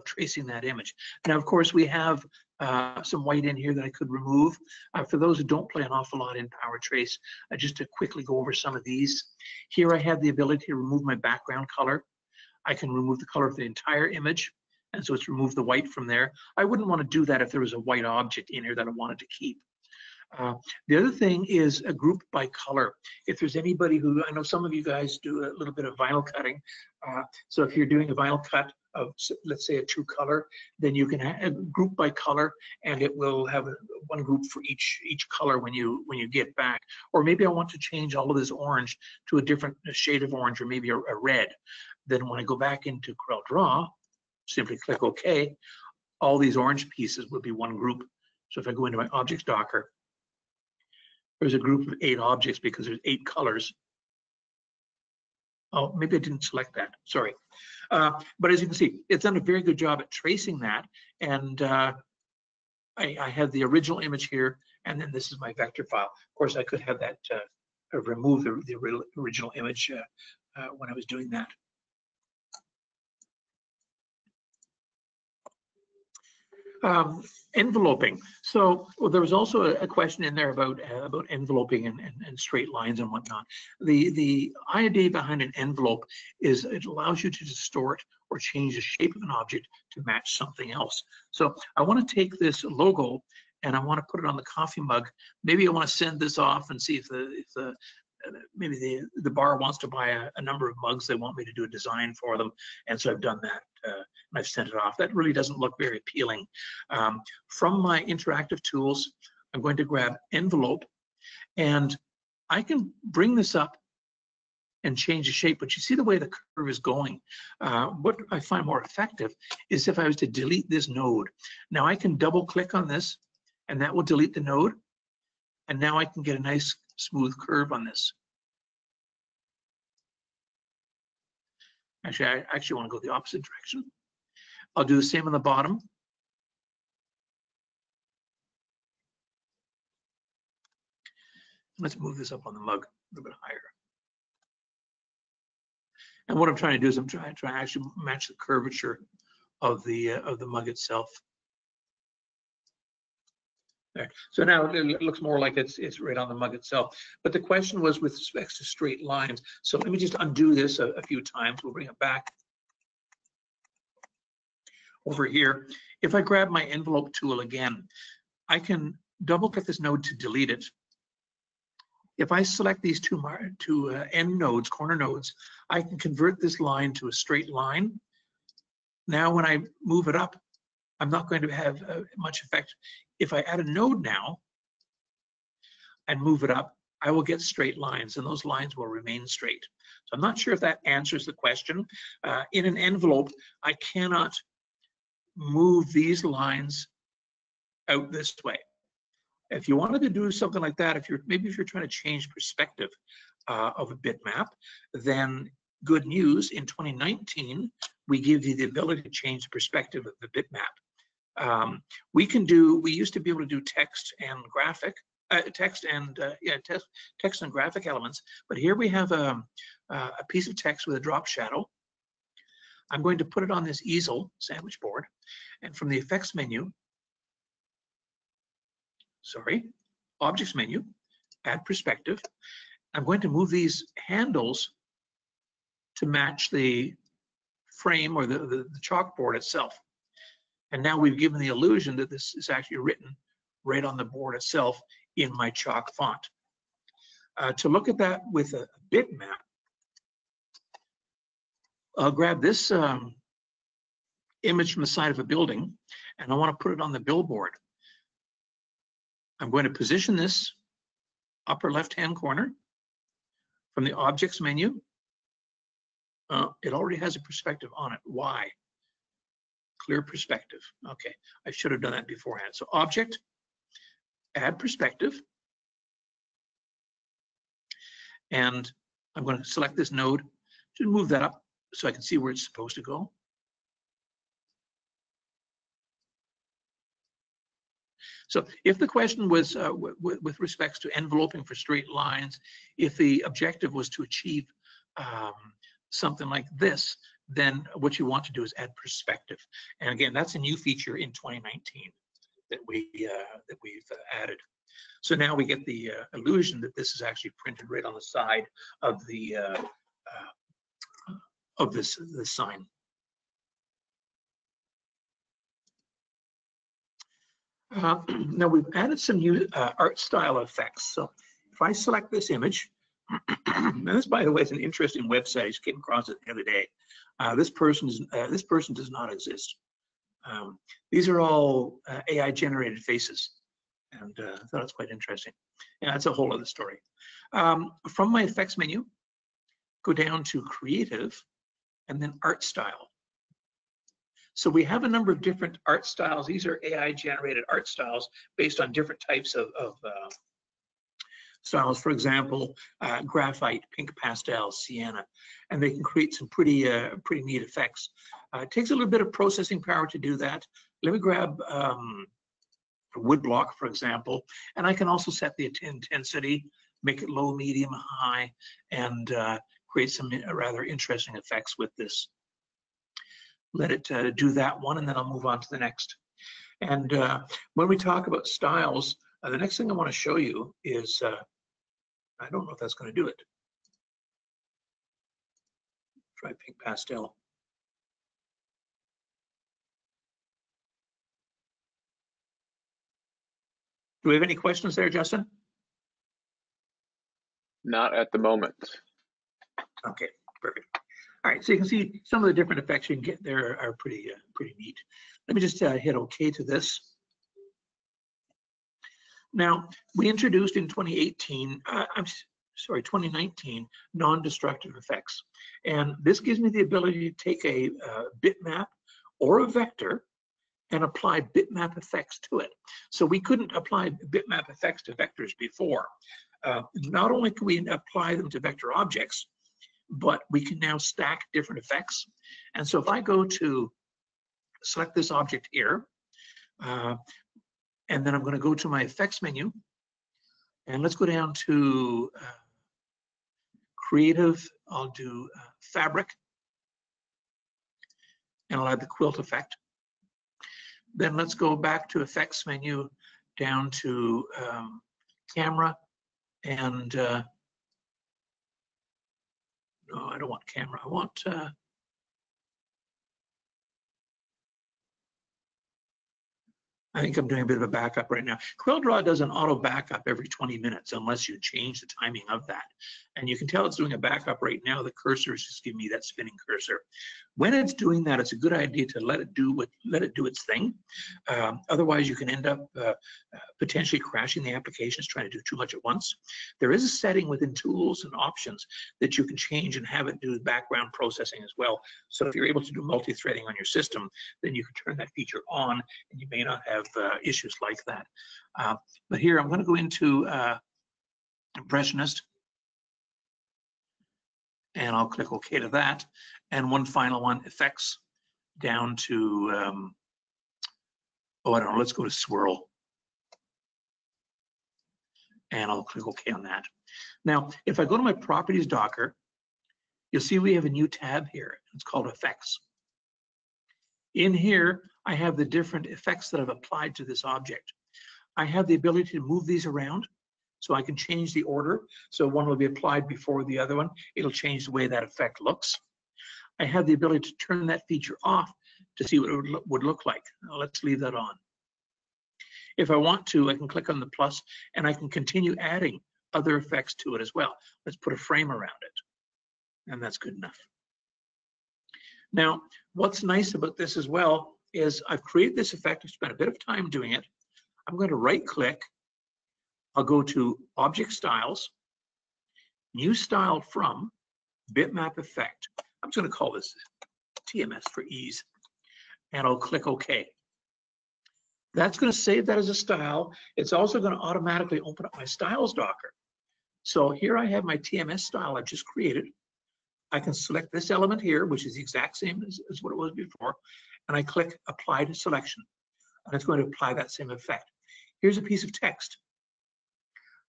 tracing that image. Now, of course, we have some white in here that I could remove. For those who don't play an awful lot in Power Trace, just to quickly go over some of these. Here I have the ability to remove my background color. I can remove the color of the entire image, and so it's removed the white from there. I wouldn't want to do that if there was a white object in here that I wanted to keep. The other thing is a group by color. If there's anybody who, I know some of you guys do a little bit of vinyl cutting. So if you're doing a vinyl cut of, let's say, a true color, then you can have group by color, and it will have one group for each color when you get back. Or maybe I want to change all of this orange to a different shade of orange, or maybe a red. Then when I go back into CorelDRAW, simply click OK. All these orange pieces will be one group. So if I go into my Objects Docker, there's a group of 8 objects because there's 8 colors. Oh, maybe I didn't select that, sorry. But as you can see, it's done a very good job at tracing that. And I have the original image here, and then this is my vector file. Of course, I could have that remove the original image when I was doing that. Enveloping. So there was also a question in there about enveloping and straight lines and whatnot. The idea behind an envelope is it allows you to distort or change the shape of an object to match something else. So I want to take this logo and I want to put it on the coffee mug. Maybe I want to send this off and see if maybe the bar wants to buy a number of mugs. They want me to do a design for them, and so I've done that. And I've sent it off. That really doesn't look very appealing. From my interactive tools, I'm going to grab envelope, and I can bring this up and change the shape, but you see the way the curve is going. What I find more effective is if I was to delete this node. Now I can double click on this, and that will delete the node, and now I can get a nice smooth curve on this. Actually, I actually want to go the opposite direction. I'll do the same on the bottom. Let's move this up on the mug a little bit higher. And what I'm trying to do is I'm trying to actually match the curvature of the mug itself. There. So now it looks more like it's right on the mug itself. But the question was with respect to straight lines. So let me just undo this a few times. We'll bring it back. over here, if I grab my envelope tool again, I can double click this node to delete it. If I select these two end nodes, corner nodes, I can convert this line to a straight line. Now when I move it up, I'm not going to have much effect. If I add a node now and move it up, I will get straight lines, and those lines will remain straight. So I'm not sure if that answers the question. In an envelope, I cannot move these lines out this way. If you wanted to do something like that, if you're trying to change perspective of a bitmap, then good news, in 2019, we give you the ability to change the perspective of the bitmap. We used to be able to do text and graphic, text and graphic elements, but here we have a piece of text with a drop shadow. I'm going to put it on this easel sandwich board, and from the effects menu, objects menu, add perspective. I'm going to move these handles to match the frame or the chalkboard itself. And now we've given the illusion that this is actually written right on the board itself in my chalk font. To look at that with a bitmap, I'll grab this image from the side of a building, and I want to put it on the billboard. I'm going to position this upper left-hand corner from the objects menu. It already has a perspective on it. Why? Clear perspective. Okay, I should have done that beforehand. So object, add perspective. And I'm going to select this node to move that up so I can see where it's supposed to go. So if the question was with respects to enveloping for straight lines, if the objective was to achieve something like this, then what you want to do is add perspective. And again, that's a new feature in 2019 that we've added. So now we get the illusion that this is actually printed right on the side of the this sign. Now we've added some new art style effects. So if I select this image, and this, by the way, is an interesting website. I just came across it the other day. This person does not exist. These are all AI generated faces, and I thought it's quite interesting. Yeah, that's a whole other story. From my effects menu, go down to creative, and then art style. So we have a number of different art styles. These are AI generated art styles based on different types of styles. For example, graphite, pink pastel, sienna, and they can create some pretty neat effects. It takes a little bit of processing power to do that. Let me grab a wood block, for example, and I can also set the intensity, make it low, medium, high, and create some rather interesting effects with this. Let it do that one, and then I'll move on to the next. And when we talk about styles, the next thing I want to show you is, I don't know if that's going to do it. Try pink pastel. Do we have any questions there, Justin? Not at the moment. Okay, perfect. All right, so you can see some of the different effects you can get there are pretty neat. Let me just hit OK to this. Now, we introduced in 2019, non-destructive effects. And this gives me the ability to take a bitmap or a vector and apply bitmap effects to it. So we couldn't apply bitmap effects to vectors before. Not only can we apply them to vector objects, but we can now stack different effects. And so if I go to select this object here, and then I'm going to go to my effects menu, and let's go down to creative. I'll do fabric, and I'll add the quilt effect. Then let's go back to effects menu, down to camera, and no, I don't want camera. I want I think I'm doing a bit of a backup right now. CorelDRAW does an auto backup every 20 minutes unless you change the timing of that. And you can tell it's doing a backup right now. The cursor is just giving me that spinning cursor. When it's doing that, it's a good idea to let it do its thing. Otherwise, you can end up potentially crashing the applications trying to do too much at once. There is a setting within tools and options that you can change and have it do background processing as well. So if you're able to do multi-threading on your system, then you can turn that feature on and you may not have issues like that. But here I'm going to go into Impressionist, and I'll click OK to that. And one final one, Effects, down to, I don't know, let's go to Swirl. And I'll click OK on that. Now, if I go to my Properties Docker, you'll see we have a new tab here. It's called Effects. In here, I have the different effects that I've applied to this object. I have the ability to move these around, so I can change the order. So one will be applied before the other one. It'll change the way that effect looks. I have the ability to turn that feature off to see what it would look like. Now, let's leave that on. If I want to, I can click on the plus and I can continue adding other effects to it as well. Let's put a frame around it, and that's good enough. Now, what's nice about this as well is I've created this effect. I've spent a bit of time doing it. I'm going to right click. I'll go to Object Styles, New Style from, Bitmap Effect. I'm just going to call this TMS for ease, and I'll click OK. That's going to save that as a style. It's also going to automatically open up my Styles Docker. So here I have my TMS style I've just created. I can select this element here, which is the exact same as what it was before, and I click Apply to Selection, and it's going to apply that same effect. Here's a piece of text.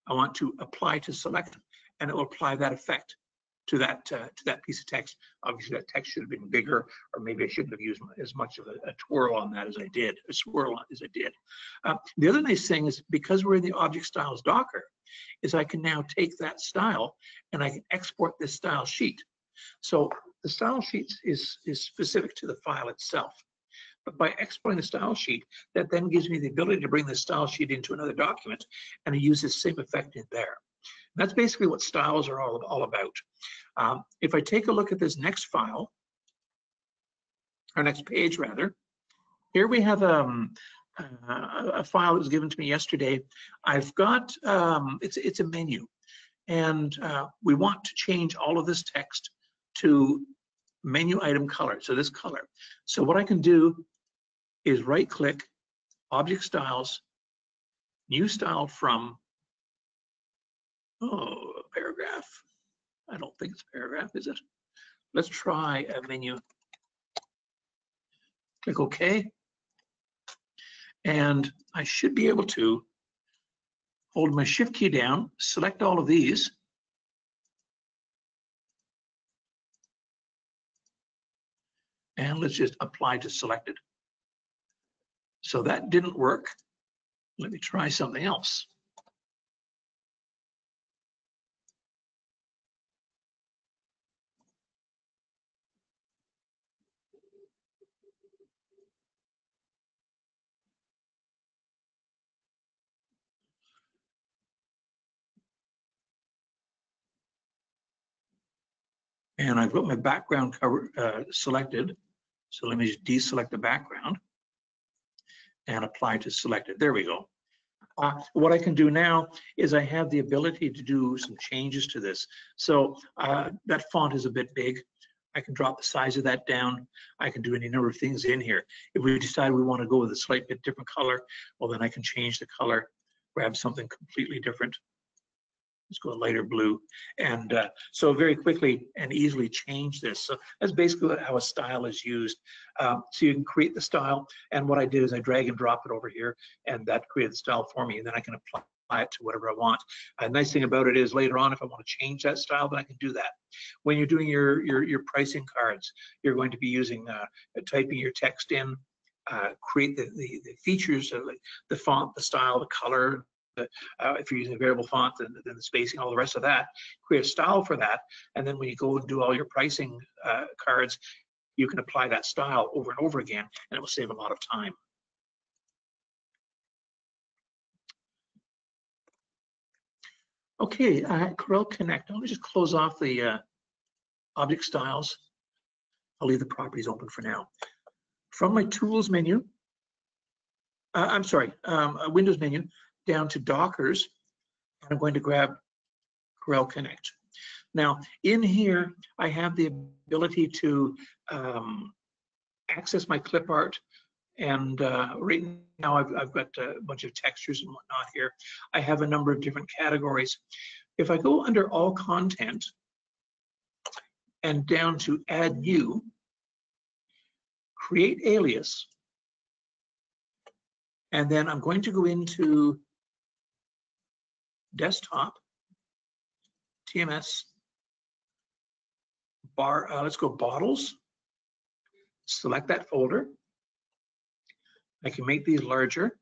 I want to apply to select, and it will apply that effect to that piece of text. Obviously, that text should have been bigger, or maybe I shouldn't have used as much of a twirl on that as I did, a swirl on as I did. The other nice thing is, because we're in the Object Styles Docker, is I can now take that style and I can export this style sheet. So the style sheet is specific to the file itself. But by exporting the style sheet, that then gives me the ability to bring the style sheet into another document and to use this same effect in there. And that's basically what styles are all about. If I take a look at this next file, or next page rather, here we have a file that was given to me yesterday. I've got, it's a menu, and we want to change all of this text to menu item color, so this color. So what I can do is right click, Object Styles, New Style from, paragraph. I don't think it's paragraph, is it? Let's try a menu. Click OK. And I should be able to hold my Shift key down, select all of these, and let's just apply to selected. So that didn't work. Let me try something else. And I've got my background cover selected. So let me just deselect the background and apply to selected. There we go. What I can do now is I have the ability to do some changes to this. So that font is a bit big. I can drop the size of that down. I can do any number of things in here. If we decide we want to go with a slight bit different color, well, then I can change the color, grab something completely different. Let's go a lighter blue. And so very quickly and easily change this. So that's basically how a style is used. So you can create the style. And what I did is I drag and drop it over here, and that created the style for me. And then I can apply it to whatever I want. A nice thing about it is later on, if I want to change that style, then I can do that. When you're doing your pricing cards, you're going to be using, typing your text in, create the features of the font, the style, the color, if you're using a variable font, then the spacing, all the rest of that, create a style for that. And then when you go and do all your pricing cards, you can apply that style over and over again, and it will save a lot of time. Okay, Corel Connect. Let me just close off the object styles. I'll leave the properties open for now. From my tools menu, I'm sorry, Windows menu, down to Dockers, and I'm going to grab Corel Connect. Now, in here, I have the ability to access my clip art, and right now I've got a bunch of textures and whatnot here. I have a number of different categories. If I go under all content and down to add new, create alias, and then I'm going to go into desktop, TMS, bar, let's go bottles, select that folder. I can make these larger.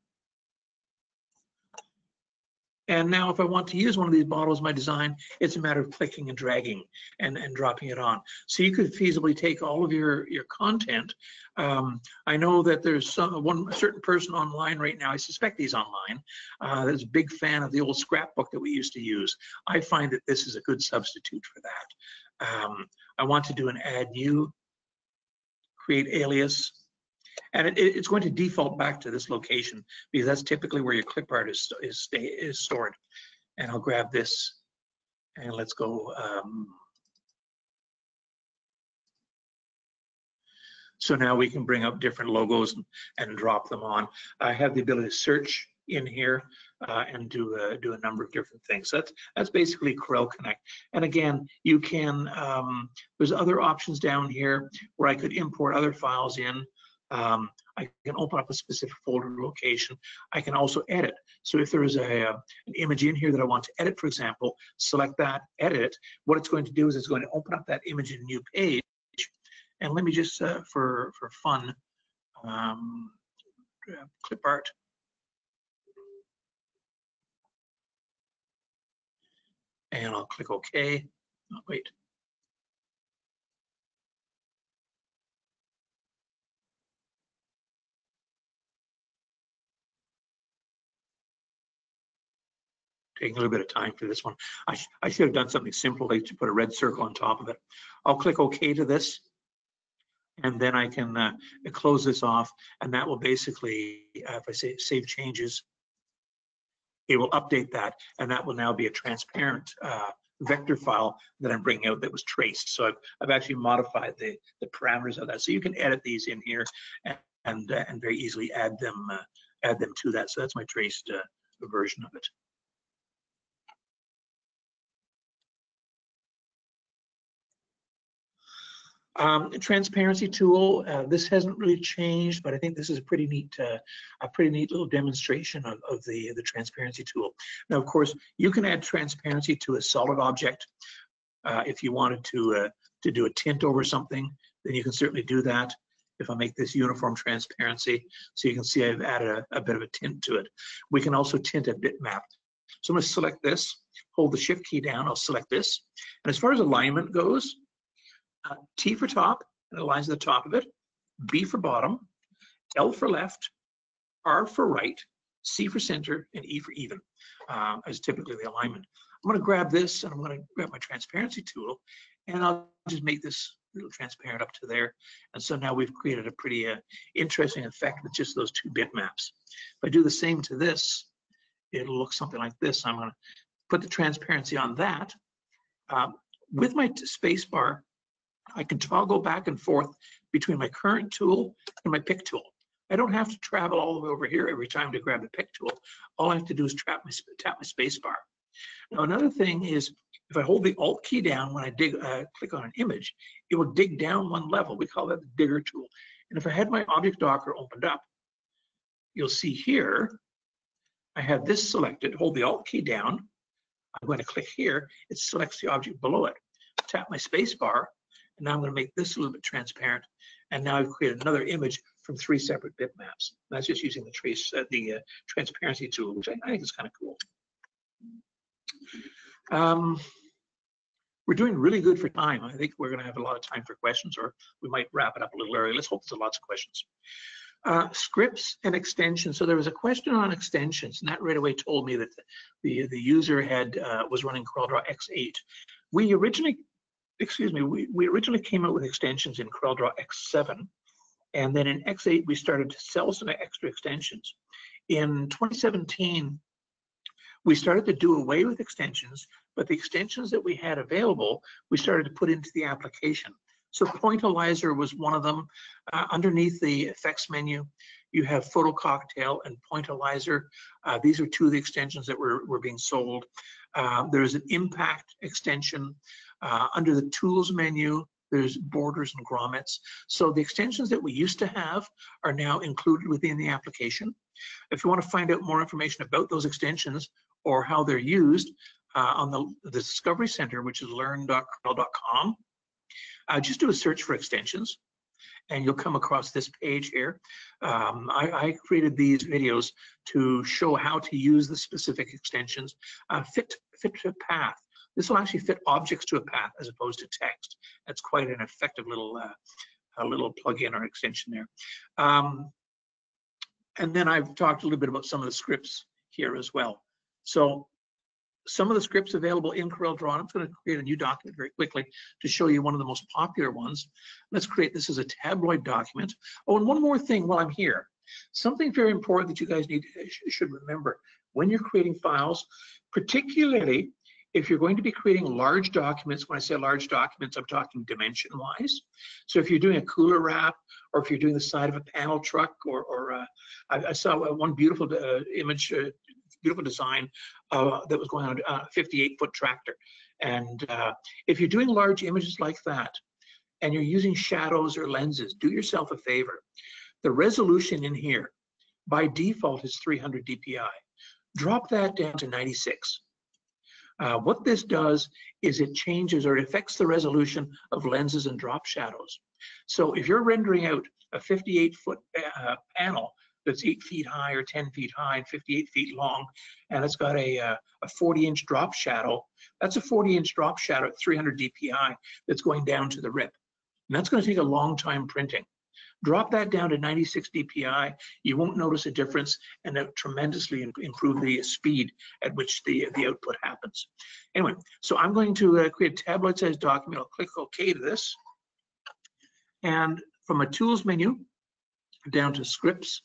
And now if I want to use one of these bottles in my design, it's a matter of clicking and dragging and dropping it on. So you could feasibly take all of your content. I know that there's one certain person online right now, I suspect he's online, that's a big fan of the old scrapbook that we used to use. I find that this is a good substitute for that. I want to do an add new, create alias, and it's going to default back to this location because that's typically where your clip art is stored. And I'll grab this and let's go. So now we can bring up different logos and drop them on. I have the ability to search in here and do a number of different things. So that's basically Corel Connect. And again, you can, there's other options down here where I could import other files in. I can open up a specific folder location. I can also edit. So if there is an image in here that I want to edit, for example, select that, edit it. What it's going to do is it's going to open up that image in a new page. And let me just, for fun, clip art. And I'll click OK. Oh, wait. Taking a little bit of time for this one. I should have done something simple, like to put a red circle on top of it. I'll click OK to this, and then I can close this off, and that will basically, if I say save changes, it will update that, and that will now be a transparent vector file that I'm bringing out that was traced. So I've actually modified the parameters of that. So you can edit these in here and very easily add them to that. So that's my traced version of it. Transparency tool. This hasn't really changed, but I think this is a pretty neat little demonstration of the transparency tool. Now, of course, you can add transparency to a solid object. If you wanted to do a tint over something, then you can certainly do that. If I make this uniform transparency, so you can see I've added a bit of a tint to it. We can also tint a bitmap. So I'm going to select this, hold the Shift key down. I'll select this, and as far as alignment goes, T for top, and it aligns to the top of it. B for bottom, L for left, R for right, C for center, and E for even, as typically the alignment. I'm going to grab this, and I'm going to grab my transparency tool, and I'll just make this a little transparent up to there. And so now we've created a pretty interesting effect with just those two bitmaps. If I do the same to this, it'll look something like this. I'm going to put the transparency on that. With my space bar, I can toggle back and forth between my current tool and my pick tool. I don't have to travel all the way over here every time to grab the pick tool. All I have to do is tap my space bar. Now, another thing is, if I hold the Alt key down when I click on an image, it will dig down one level. We call that the digger tool. And if I had my object docker opened up, you'll see here, I have this selected. Hold the Alt key down. I'm going to click here. It selects the object below it. Tap my space bar. And now I'm going to make this a little bit transparent. And now I've created another image from 3 separate bitmaps. That's just using the transparency tool, which I think is kind of cool. We're doing really good for time. I think we're going to have a lot of time for questions, or we might wrap it up a little early. Let's hope there's lots of questions. Scripts and extensions. So there was a question on extensions, and that right away told me that the user was running CorelDRAW X8. We originally came out with extensions in CorelDRAW X7, and then in X8 we started to sell some extra extensions. In 2017, we started to do away with extensions, but the extensions that we had available, we started to put into the application. So Pointillizer was one of them. Underneath the effects menu, you have Photo Cocktail and Pointillizer. These are two of the extensions that were being sold. There's an Impact extension. Under the Tools menu, there's borders and grommets. So the extensions that we used to have are now included within the application. If you want to find out more information about those extensions or how they're used, on the Discovery Center, which is learn.corel.com, just do a search for extensions and you'll come across this page here. I created these videos to show how to use the specific extensions. Fit to path. This will actually fit objects to a path as opposed to text. That's quite an effective little plugin or extension there. And then I've talked a little bit about some of the scripts here as well. So some of the scripts available in CorelDRAW. I'm going to create a new document very quickly to show you one of the most popular ones. Let's create this as a tabloid document. Oh, and one more thing while I'm here. Something very important that you guys should remember when you're creating files, particularly if you're going to be creating large documents. When I say large documents, I'm talking dimension-wise. So if you're doing a cooler wrap, or if you're doing the side of a panel truck, or I saw one beautiful image, beautiful design that was going on a 58-foot tractor. And if you're doing large images like that, and you're using shadows or lenses, do yourself a favor. The resolution in here, by default, is 300 dpi. Drop that down to 96. What this does is it changes or it affects the resolution of lenses and drop shadows. So if you're rendering out a 58-foot panel that's 8 feet high or 10 feet high and 58 feet long, and it's got a 40-inch drop shadow, that's a 40-inch drop shadow at 300 dpi that's going down to the rip. And that's going to take a long time printing. Drop that down to 96 dpi, you won't notice a difference, and that tremendously improve the speed at which the output happens. Anyway, so I'm going to create a tabloid-sized document. I'll click OK to this. And from a Tools menu, down to Scripts,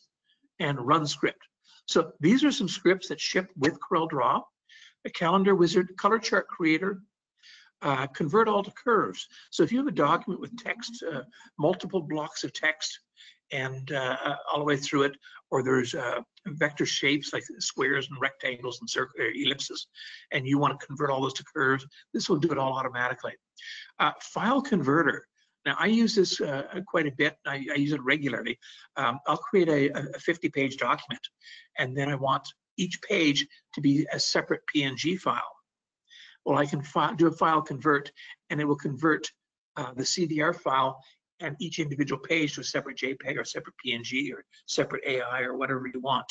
and Run Script. So these are some scripts that ship with CorelDRAW: a calendar wizard, color chart creator, convert all to curves. So if you have a document with text, multiple blocks of text, and all the way through it, or there's vector shapes like squares and rectangles and ellipses, and you want to convert all those to curves, this will do it all automatically. File converter. Now, I use this quite a bit. I use it regularly. I'll create a 50-page document, and then I want each page to be a separate PNG file. Well, I can do a file convert, and it will convert the CDR file and each individual page to a separate JPEG or separate PNG or separate AI or whatever you want.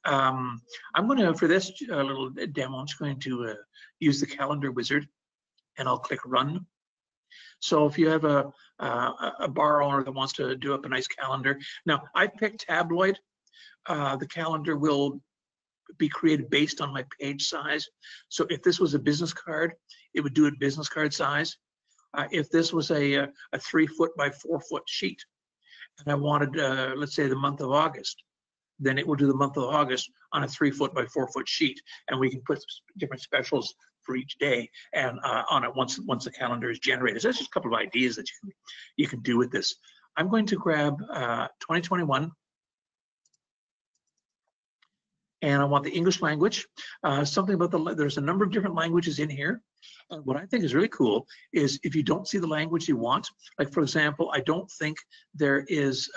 I'm going to, for this little demo, I'm just going to use the calendar wizard, and I'll click Run. So if you have a bar owner that wants to do up a nice calendar, now I picked tabloid. The calendar will be created based on my page size. So if this was a business card, it would do it business card size. If this was a 3-foot by 4-foot sheet, and I wanted, let's say, the month of August, then it will do the month of August on a 3-foot by 4-foot sheet, and we can put different specials for each day and on it once the calendar is generated. So that's just a couple of ideas that you can do with this. I'm going to grab 2021, and I want the English language. Something about there's a number of different languages in here. What I think is really cool is if you don't see the language you want, like for example, I don't think there is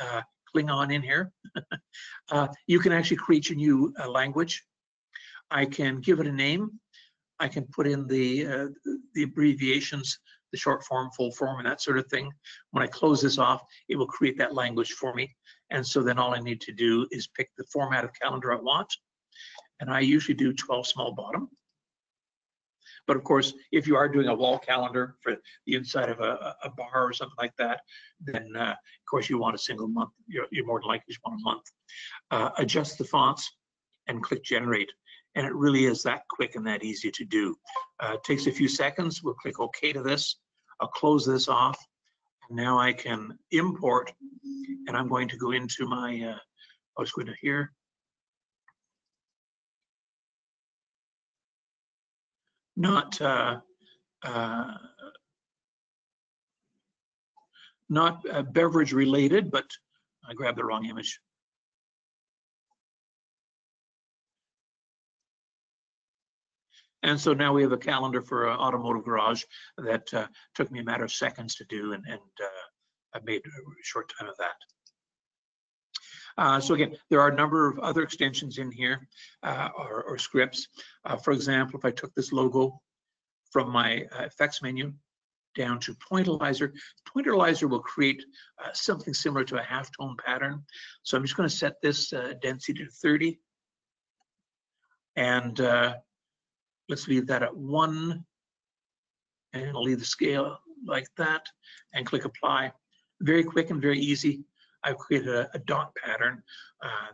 Klingon in here. You can actually create your new language. I can give it a name. I can put in the abbreviations, the short form, full form, and that sort of thing. When I close this off, it will create that language for me. And so then all I need to do is pick the format of calendar I want. And I usually do 12 small bottom. But of course, if you are doing a wall calendar for the inside of a bar or something like that, then of course you want a single month. You're more than likely just want a month. Adjust the fonts and click generate. And it really is that quick and that easy to do. It takes a few seconds. We'll click OK to this. I'll close this off. And now I can import, and I'm going to go into my, I was going to here. Not beverage related, but I grabbed the wrong image. And so now we have a calendar for an automotive garage that took me a matter of seconds to do, and I made a short time of that. So again, there are a number of other extensions in here or scripts. For example, if I took this logo from my effects menu down to Pointillizer, Pointillizer will create something similar to a halftone pattern. So I'm just going to set this density to 30. And let's leave that at 1. And I'll leave the scale like that and click apply. Very quick and very easy. I've created a dot pattern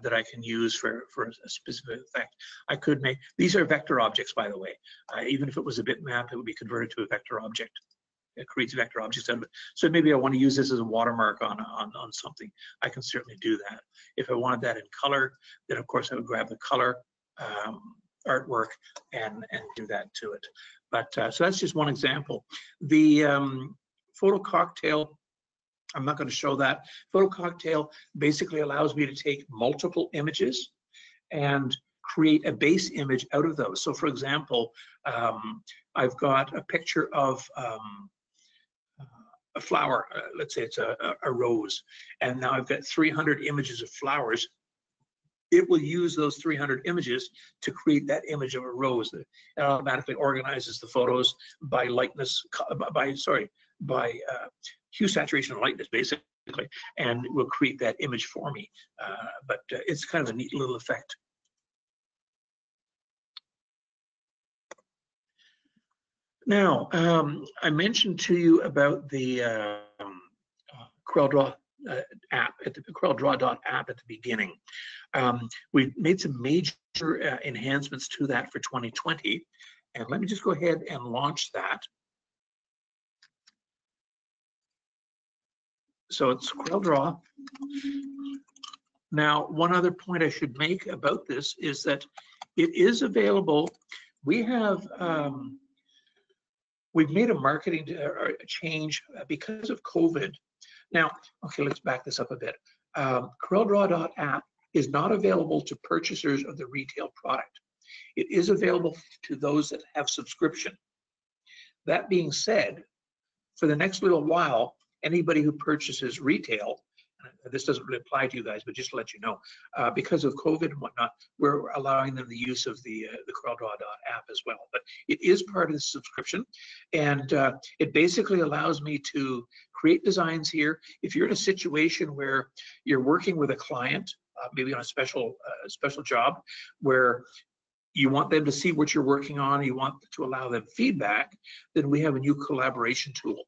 that I can use for a specific effect. I could make, these are vector objects, by the way. Even if it was a bitmap, it would be converted to a vector object. It creates vector objects out of it. So maybe I want to use this as a watermark on something. I can certainly do that. If I wanted that in color, then of course I would grab the color artwork and do that to it. But so that's just one example. The photo cocktail, I'm not going to show that. Photo cocktail basically allows me to take multiple images and create a base image out of those. So for example, I've got a picture of a flower. Let's say it's a rose, and now I've got 300 images of flowers. It will use those 300 images to create that image of a rose. It automatically organizes the photos by lightness, by hue, saturation, and lightness, basically, and will create that image for me. But it's kind of a neat little effect. Now, I mentioned to you about the CorelDRAW app, at the CorelDRAW.app at the beginning. We've made some major enhancements to that for 2020. And let me just go ahead and launch that. So it's CorelDRAW. Now, one other point I should make about this is that it is available. We have we've made a marketing change because of COVID. Now, okay, let's back this up a bit. CorelDRAW.app is not available to purchasers of the retail product. It is available to those that have subscription. That being said, for the next little while, anybody who purchases retail, this doesn't really apply to you guys, but just to let you know, because of COVID and whatnot, we're allowing them the use of the CorelDRAW.app as well. But it is part of the subscription, and it basically allows me to create designs here. If you're in a situation where you're working with a client, maybe on a special job, where you want them to see what you're working on, you want to allow them feedback, then we have a new collaboration tool.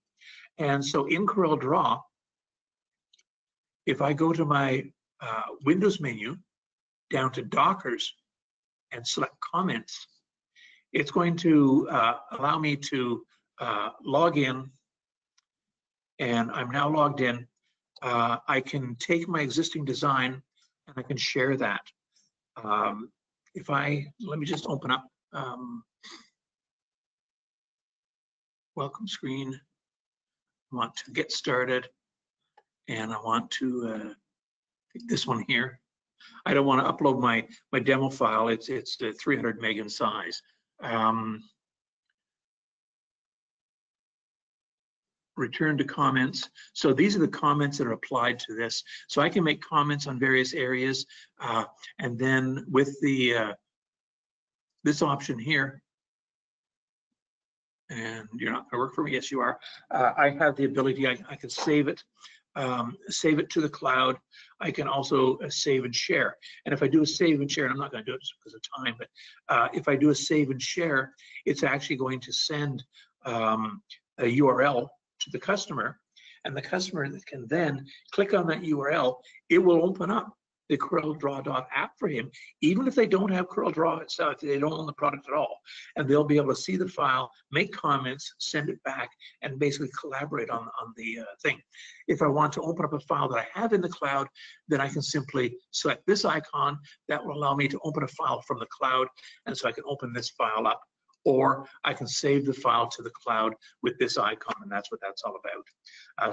And so in CorelDRAW, if I go to my Windows menu, down to Dockers, and select Comments, it's going to allow me to log in, and I'm now logged in. I can take my existing design and I can share that. Let me just open up welcome screen. I want to get started. And I want to take this one here. I don't want to upload my demo file. It's 300 meg in size. Return to comments. So these are the comments that are applied to this. So I can make comments on various areas, and then with the this option here. And you're not going to work for me? Yes, you are. I have the ability. I can save it. save it to the cloud. I can also save and share. And if I do a save and share, and I'm not going to do it because of time, but if I do a save and share, it's actually going to send a URL to the customer, and the customer can then click on that URL. It will open up the CorelDRAW app for him, even if they don't have CorelDRAW itself, if they don't own the product at all, and they'll be able to see the file, make comments, send it back, and basically collaborate on the thing. If I want to open up a file that I have in the cloud, then I can simply select this icon. That will allow me to open a file from the cloud, and so I can open this file up, or I can save the file to the cloud with this icon, and that's what that's all about.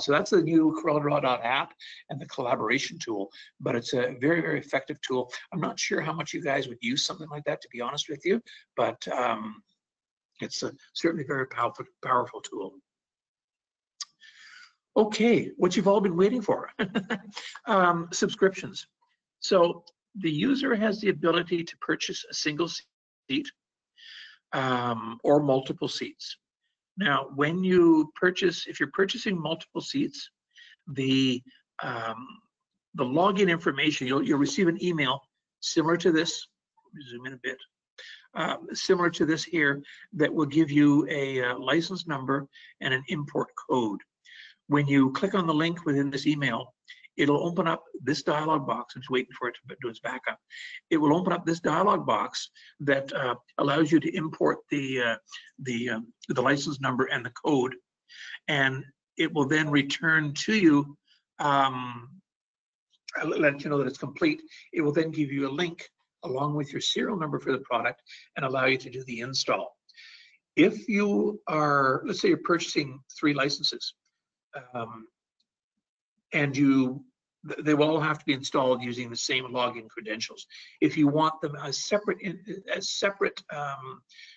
So that's the new CorelDRAW app and the collaboration tool, but it's a very, very effective tool. I'm not sure how much you guys would use something like that, to be honest with you, but it's a certainly very powerful tool. Okay, what you've all been waiting for, subscriptions. So the user has the ability to purchase a single seat or multiple seats. Now, when you purchase, if you're purchasing multiple seats, the login information, you'll receive an email similar to this. Let me zoom in a bit. Similar to this here, that will give you a license number and an import code. When you click on the link within this email, it'll open up this dialog box. I'm just waiting for it to do its backup. It will open up this dialog box that allows you to import the license number and the code, and it will then return to you. Let you know that it's complete. It will then give you a link along with your serial number for the product and allow you to do the install. If you are, let's say you're purchasing 3 licenses, and they will all have to be installed using the same login credentials. If you want them as separate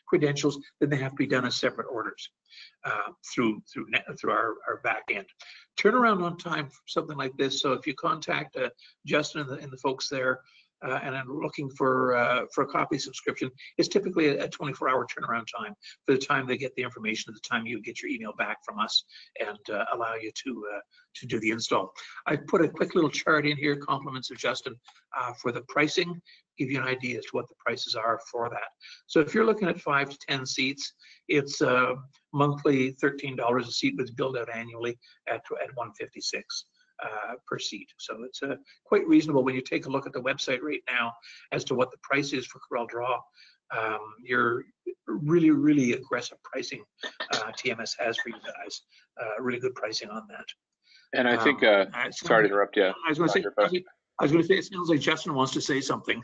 credentials, then they have to be done as separate orders through our back end. Turnaround on time for something like this. So if you contact Justin and the folks there, and I'm looking for a copy subscription, it's typically a 24-hour turnaround time for the time they get the information, the time you get your email back from us, and allow you to do the install. I put a quick little chart in here, compliments of Justin, for the pricing, give you an idea as to what the prices are for that. So if you're looking at 5 to 10 seats, it's monthly $13 a seat, but it's billed out annually at $156. Per seat. So it's quite reasonable when you take a look at the website right now as to what the price is for CorelDRAW. You're really aggressive pricing TMS has for you guys. Really good pricing on that. And I think, sorry to interrupt you. I was going to say, it sounds like Justin wants to say something.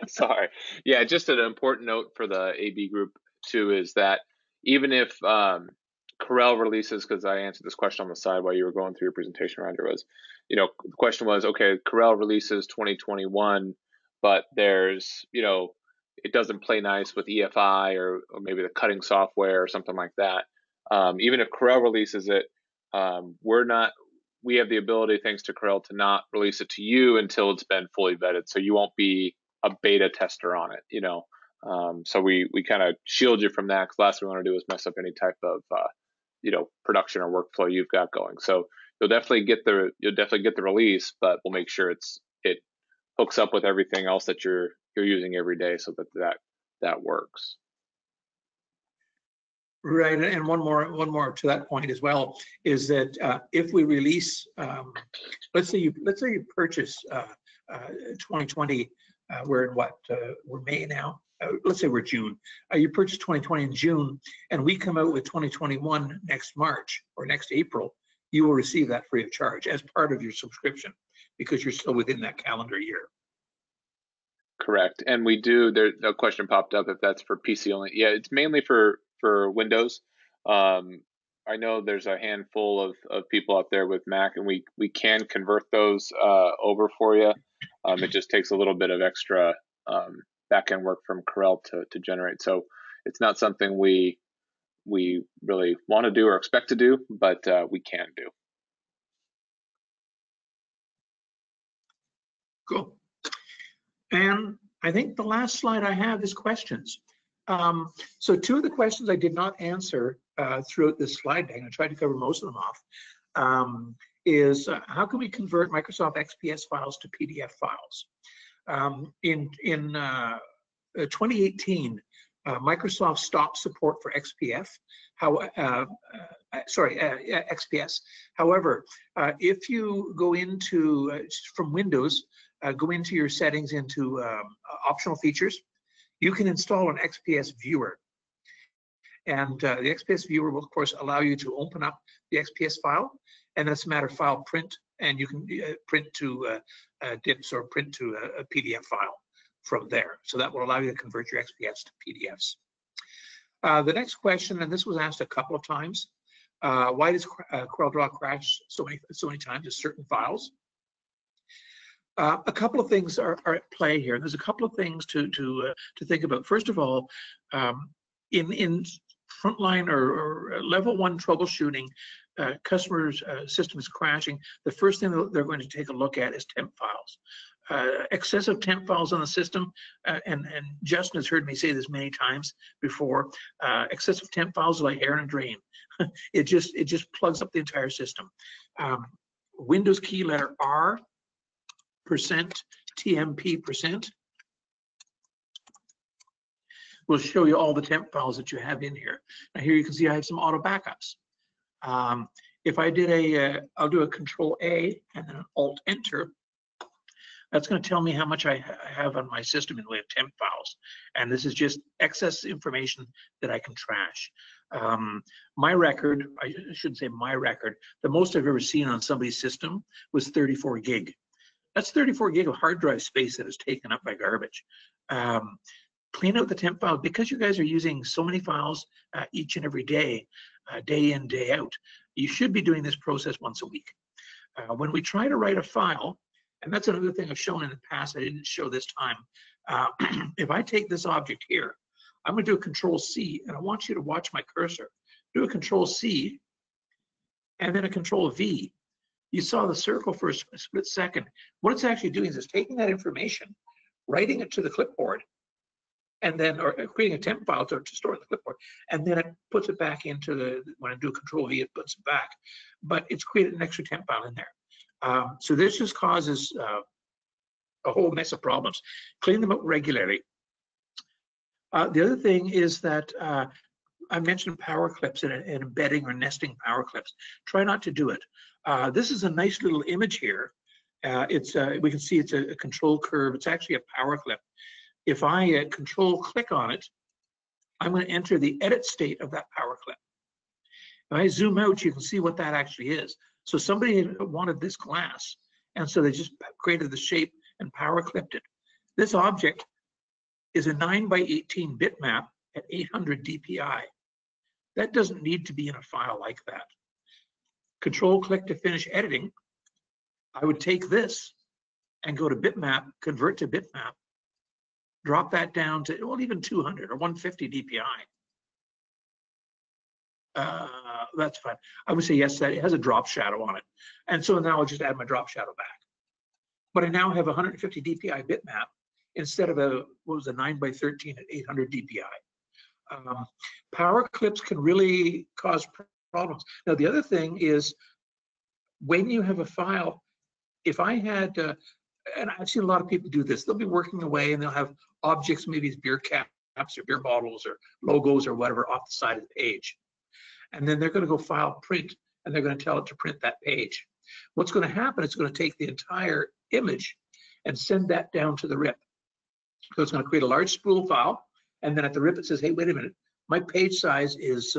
Sorry. Yeah, just an important note for the AB group too is that even if Corel releases, because I answered this question on the side while you were going through your presentation, Roger, was, the question was, okay, Corel releases 2021, but there's, it doesn't play nice with EFI or maybe the cutting software or something like that. Even if Corel releases it, we have the ability, thanks to Corel, to not release it to you until it's been fully vetted. So you won't be a beta tester on it, so we kind of shield you from that, because last thing we want to do is mess up any type of production or workflow you've got going. So you'll definitely get the release, but we'll make sure it hooks up with everything else that you're using every day, so that works. Right, and one more to that point as well is that if we release, let's say you purchase 2020, we're in what? We're May now. Let's say we're June. You purchase 2020 in June, and we come out with 2021 next March or next April, you will receive that free of charge as part of your subscription, because you're still within that calendar year. Correct. And we do, a question popped up if that's for PC only. Yeah, it's mainly for Windows. I know there's a handful of people out there with Mac, and we can convert those over for you. It just takes a little bit of extra back-end work from Corel to generate. So it's not something we really want to do or expect to do, but we can do. Cool. And I think the last slide I have is questions. So 2 of the questions I did not answer throughout this slide deck, I tried to cover most of them off, is how can we convert Microsoft XPS files to PDF files? In 2018, Microsoft stopped support for XPS. However, if you go into from Windows, go into your settings into optional features, you can install an XPS viewer. And the XPS viewer will, of course, allow you to open up the XPS file, and that's a matter of file print, and you can print to DIPs or print to a PDF file from there. So that will allow you to convert your XPS to PDFs. The next question, and this was asked a couple of times, why does CorelDRAW crash so many times with certain files? A couple of things are at play here. There's a couple of things to think about. First of all, in frontline or level 1 troubleshooting, customers' systems crashing, the first thing that they're going to take a look at is temp files. Excessive temp files on the system, and Justin has heard me say this many times before, excessive temp files are like air in a drain. It just plugs up the entire system. Windows key letter R, %TMP%, will show you all the temp files that you have in here. Now here you can see I have some auto backups. If I did I'll do a Control A and then an Alt Enter, that's going to tell me how much I have on my system in the way of temp files. And this is just excess information that I can trash. My record, I shouldn't say my record, the most I've ever seen on somebody's system was 34 gig. That's 34 gig of hard drive space that is taken up by garbage. Clean out the temp files. Because you guys are using so many files each and every day, day in, day out, you should be doing this process once a week. When we try to write a file, and that's another thing I've shown in the past, I didn't show this time. If I take this object here, I'm going to do a Control C, and I want you to watch my cursor. Do a Control C, and then a Control V. You saw the circle for a split second. What it's actually doing is it's taking that information, writing it to the clipboard, and then, or creating a temp file to store in the clipboard, and then it puts it back into the, when I do Control V, it puts it back. But it's created an extra temp file in there. So this just causes a whole mess of problems. Clean them up regularly. The other thing is that I mentioned power clips and embedding or nesting power clips. Try not to do it. This is a nice little image here. We can see it's a control curve. It's actually a power clip. If I control click on it, I'm going to enter the edit state of that power clip. If I zoom out, you can see what that actually is. So somebody wanted this glass, and so they just created the shape and power clipped it. This object is a 9x18 bitmap at 800 dpi. That doesn't need to be in a file like that. Control click to finish editing. I would take this and go to bitmap, convert to bitmap, drop that down to, well, even 200 or 150 dpi. That's fine. I would say yes, that it has a drop shadow on it. And so now I'll just add my drop shadow back. But I now have 150 dpi bitmap instead of a 9x13 at 800 dpi. Power clips can really cause problems. Now, the other thing is when you have a file, if I had, and I've seen a lot of people do this, they'll be working away and they'll have objects, maybe it's beer caps or beer bottles or logos or whatever off the side of the page. And then they're going to go file print, and they're going to tell it to print that page. What's going to happen, it's going to take the entire image and send that down to the RIP. So it's going to create a large spool file, and then at the RIP it says, hey, wait a minute, my page size is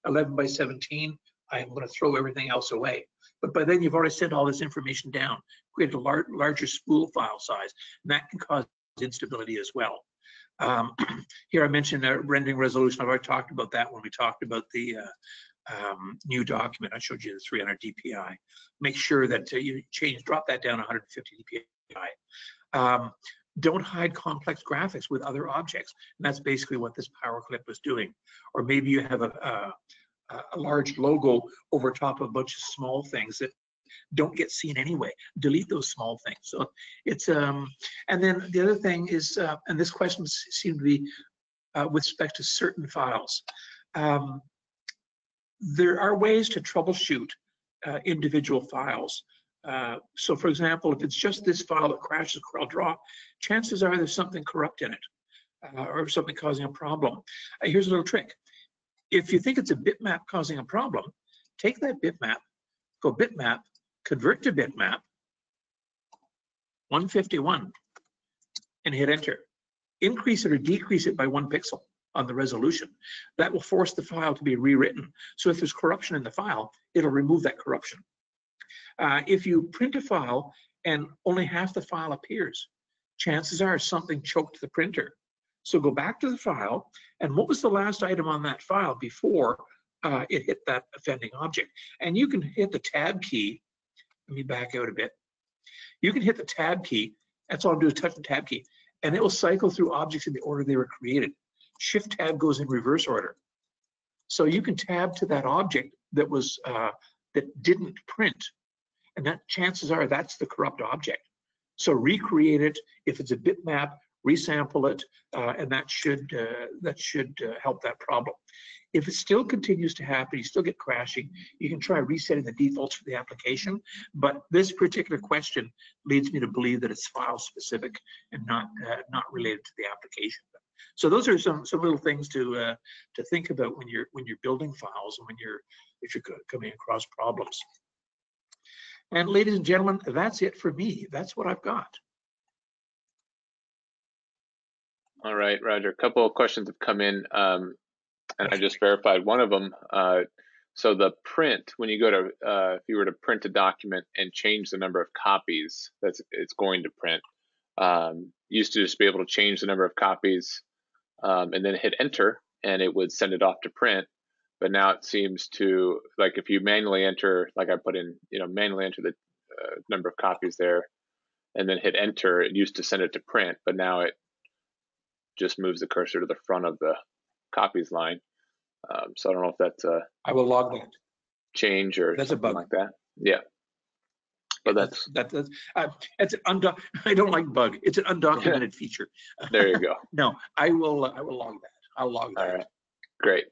11x17. I'm going to throw everything else away. But by then you've already sent all this information down, created a larger spool file size, and that can cause instability as well. Here I mentioned rendering resolution. I've already talked about that when we talked about the new document. I showed you the 300 dpi. Make sure that you drop that down 150 dpi. Don't hide complex graphics with other objects. And that's basically what this power clip was doing. Or maybe you have a large logo over top of a bunch of small things that don't get seen anyway. Delete those small things. So it's and then the other thing is, and this question seemed to be with respect to certain files. There are ways to troubleshoot individual files. So for example, if it's just this file that crashes CorelDRAW, chances are there's something corrupt in it or something causing a problem. Here's a little trick. If you think it's a bitmap causing a problem, take that bitmap, go bitmap, convert to bitmap, 151, and hit enter. Increase it or decrease it by 1 pixel on the resolution. That will force the file to be rewritten. So if there's corruption in the file, it'll remove that corruption. If you print a file and only half the file appears, chances are something choked the printer. So go back to the file, and what was the last item on that file before it hit that offending object? And you can hit the tab key. Let me back out a bit. You can hit the tab key. That's all I'm doing is touch the tab key, and it will cycle through objects in the order they were created. Shift tab goes in reverse order. So you can tab to that object that was that didn't print, and that chances are that's the corrupt object. So recreate it. If it's a bitmap, resample it, and that should help that problem. If it still continues to happen, you still get crashing, you can try resetting the defaults for the application. But this particular question leads me to believe that it's file specific and not related to the application. So those are some little things to think about when you're building files and if you're coming across problems. And ladies and gentlemen, that's it for me. That's what I've got. All right, Roger. A couple of questions have come in, and I just verified one of them. So the print, when you go to, if you were to print a document and change the number of copies that it's going to print, used to just be able to change the number of copies and then hit enter, and it would send it off to print. But now it seems to, like if you manually enter, like I put in, manually enter the number of copies there, and then hit enter, it used to send it to print, but now it just moves the cursor to the front of the copies line. So I don't know if that's a I will log that change or that's a bug like that. Yeah, but that's I don't like bug. It's an undocumented feature. There you go. No, I will log that. I'll log that. All right, great.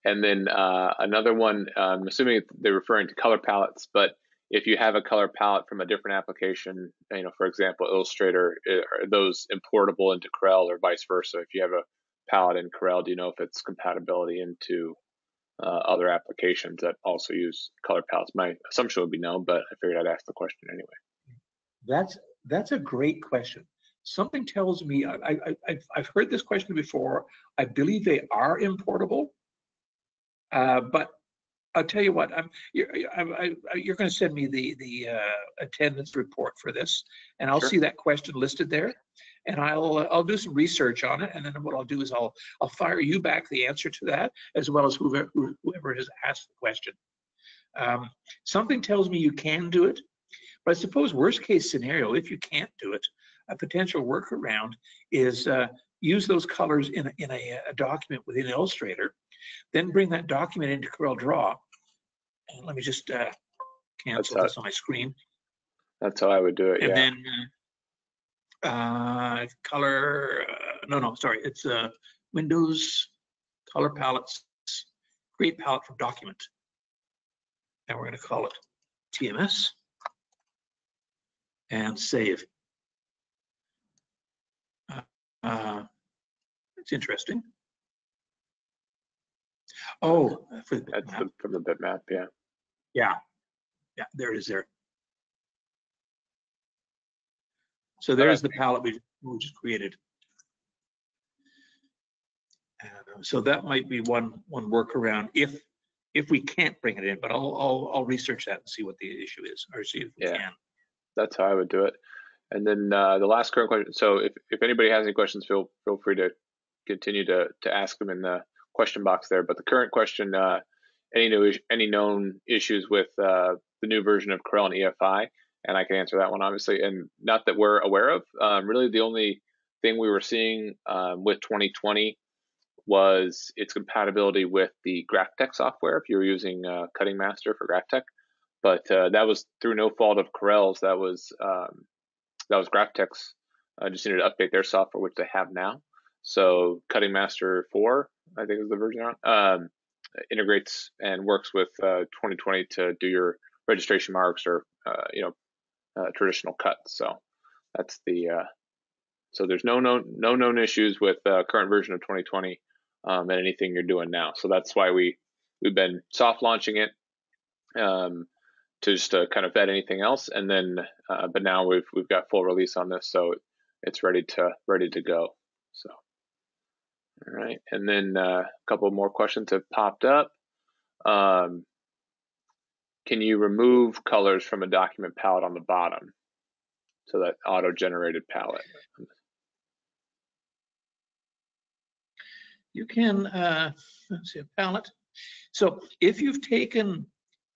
And then another one, I'm assuming they're referring to color palettes, but if you have a color palette from a different application, for example, Illustrator, are those importable into Corel or vice versa? If you have a palette in Corel, do you know if it's compatibility into other applications that also use color palettes? My assumption would be no, but I figured I'd ask the question anyway. That's a great question. Something tells me, I've heard this question before. I believe they are importable, but I'll tell you what, you're going to send me the attendance report for this, and I'll Sure. see that question listed there, and I'll do some research on it, and then what I'll do is I'll fire you back the answer to that, as well as whoever has asked the question. Something tells me you can do it, but I suppose worst case scenario, if you can't do it, a potential workaround is use those colors in a document within Illustrator, then bring that document into CorelDRAW. And let me just cancel this on my screen. That's how I would do it, and yeah. Then color, sorry, it's Windows, color palettes, create palette from document. And we're going to call it TMS and save. It's interesting. Oh, for the That's from the bitmap, yeah. Yeah, there it is there. So there's the palette we just created. So that might be one workaround if we can't bring it in, but I'll research that and see what the issue is, or see if we can. That's how I would do it. And then the last current question. So if anybody has any questions, feel free to continue to ask them in the question box there. But the current question, any known issues with the new version of Corel and EFI? And I can answer that one, obviously. And not that we're aware of. Really, the only thing we were seeing with 2020 was its compatibility with the GraphTech software, if you were using Cutting Master for GraphTech. But that was through no fault of Corel's. That was GraphTech's. Just needed to update their software, which they have now. So Cutting Master 4, I think is the version on, integrates and works with 2020 to do your registration marks or traditional cuts. So that's the so there's no known issues with current version of 2020 and anything you're doing now. So that's why we've been soft launching it to just kind of vet anything else, and then but now we've got full release on this, so it's ready to go. So all right, and then a couple more questions have popped up. Can you remove colors from a document palette on the bottom? So that auto-generated palette. You can, let's see, a palette. So if you've taken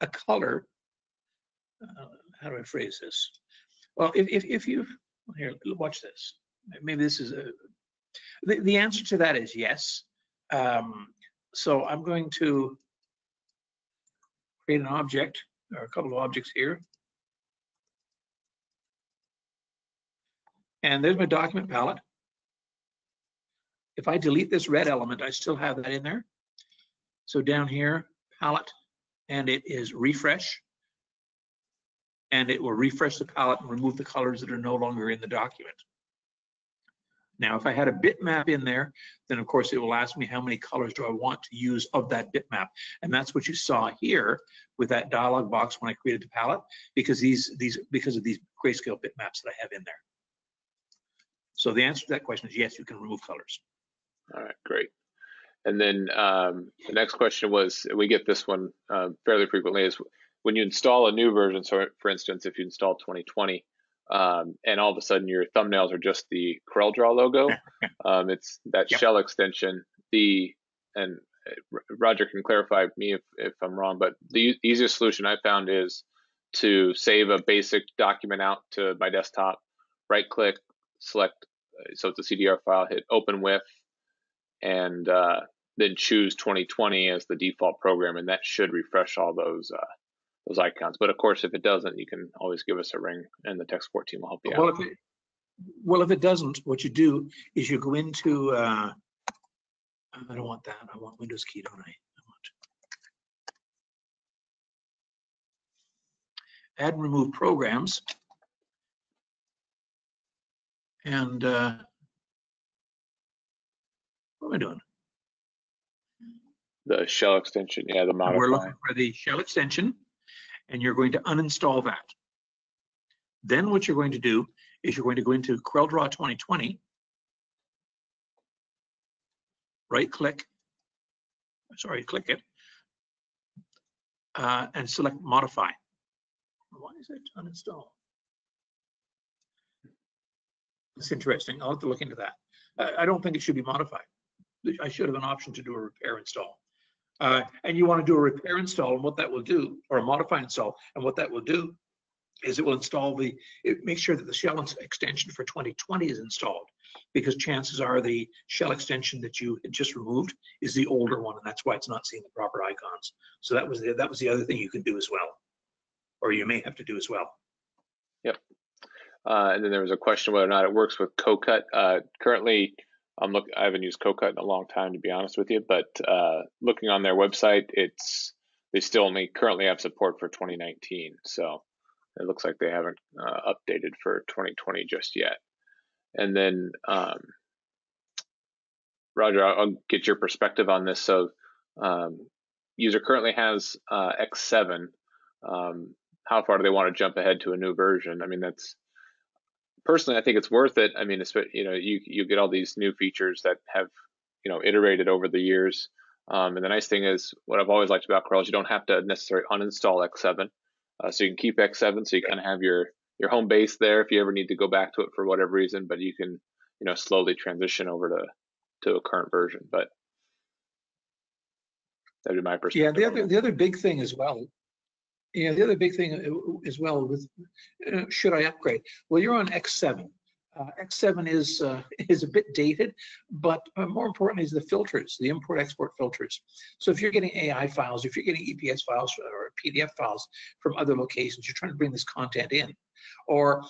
a color, how do I phrase this? Well, if you, here, watch this. Maybe this is the answer to that is yes. So I'm going to create an object, or a couple of objects here. And there's my document palette. If I delete this red element, I still have that in there. So down here, palette, and it is refresh. And it will refresh the palette and remove the colors that are no longer in the document. Now, if I had a bitmap in there, then of course it will ask me how many colors do I want to use of that bitmap. And that's what you saw here with that dialog box when I created the palette, because because of these grayscale bitmaps that I have in there. So the answer to that question is yes, you can remove colors. All right, great. And then the next question was, we get this one fairly frequently, is when you install a new version. So for instance, if you install 2020 and all of a sudden your thumbnails are just the CorelDRAW logo, it's that shell extension. And Roger can clarify me if I'm wrong, but the easiest solution I found is to save a basic document out to my desktop, right click, select, so it's a CDR file, hit open with, and then choose 2020 as the default program, and that should refresh all those icons. But of course, if it doesn't, you can always give us a ring, and the tech support team will help you out. Well, if it doesn't, what you do is you go into, I don't want that, I want Windows key, don't I? Add and remove programs. And what am I doing? The shell extension, yeah, the modify. We're looking for the shell extension, and you're going to uninstall that. Then what you're going to do is you're going to go into CorelDRAW 2020, right-click, click it, and select Modify. Why is it uninstall? It's interesting. I'll have to look into that. I don't think it should be modified. I should have an option to do a repair install. And you want to do a repair install, and what that will do, or a modify install, and what that will do is it will install make sure that the shell extension for 2020 is installed, because chances are the shell extension that you had just removed is the older one, and that's why it's not seeing the proper icons. So that was the other thing you can do as well, or you may have to do as well. Yep. And then there was a question whether or not it works with CoCut. Currently, I haven't used CoCut in a long time, to be honest with you, but looking on their website, they still only currently have support for 2019. So it looks like they haven't updated for 2020 just yet. And then, Roger, I'll get your perspective on this. So user currently has X7. How far do they want to jump ahead to a new version? I mean, personally, I think it's worth it. I mean, you get all these new features that have, iterated over the years. And the nice thing is, what I've always liked about Corel is you don't have to necessarily uninstall X7. So you can keep X7, so you kind of have your home base there if you ever need to go back to it for whatever reason. But you can, slowly transition over to a current version. But that'd be my perspective. Yeah, the other big thing as well. Yeah, the other big thing as well with should I upgrade? Well, you're on X7. X7 is a bit dated, but more importantly is the filters, the import-export filters. So if you're getting AI files, if you're getting EPS files or PDF files from other locations, you're trying to bring this content in, or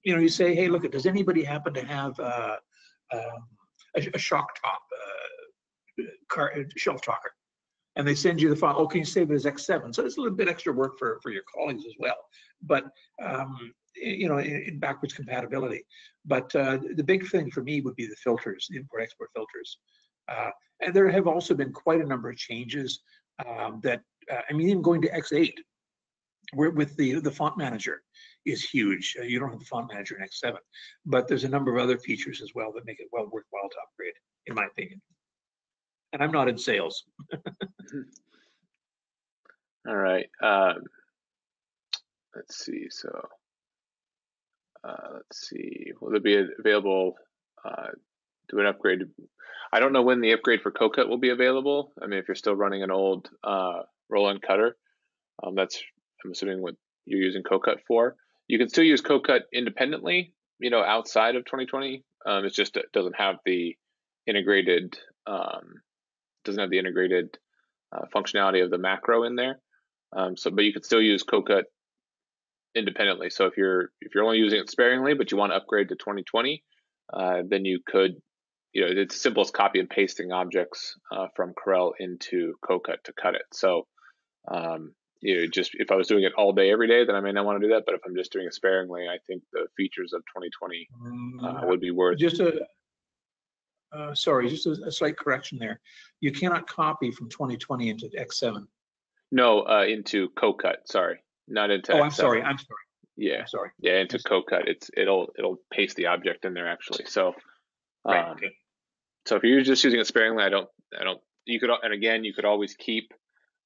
you say, hey, look, does anybody happen to have a shock top shelf talker? and they send you the file. Oh, can you save it as X7? So it's a little bit extra work for your colleagues as well. But you know, in backwards compatibility. But the big thing for me would be the filters, the import-export filters. And there have also been quite a number of changes that, I mean, even going to X8 with the font manager is huge. You don't have the font manager in X7, but there's a number of other features as well that make it well worthwhile to upgrade, in my opinion. And I'm not in sales. All right. Let's see. So let's see. Will it be available? Do an upgrade. I don't know when the upgrade for CoCut will be available. I mean, if you're still running an old roll-in cutter, that's, I'm assuming, what you're using CoCut for. You can still use CoCut independently, you know, outside of 2020. It's just, it doesn't have the integrated functionality of the macro in there. But you can still use CoCut independently. So if you're only using it sparingly, but you want to upgrade to 2020, then you could, you know, it's as simple as copy and pasting objects from Corel into CoCut to cut it. So you know, just if I was doing it all day, every day, then I may not want to do that. But if I'm just doing it sparingly, I think the features of 2020 would be worth. Just sorry, just a slight correction there. You cannot copy from 2020 into X7. No, into CoCut. Sorry, not into. Oh, X7. I'm sorry. Yeah, I'm sorry. Yeah, into CoCut. It'll paste the object in there actually. So, right, okay. So if you're just using it sparingly, I don't. You could, and again, you could always keep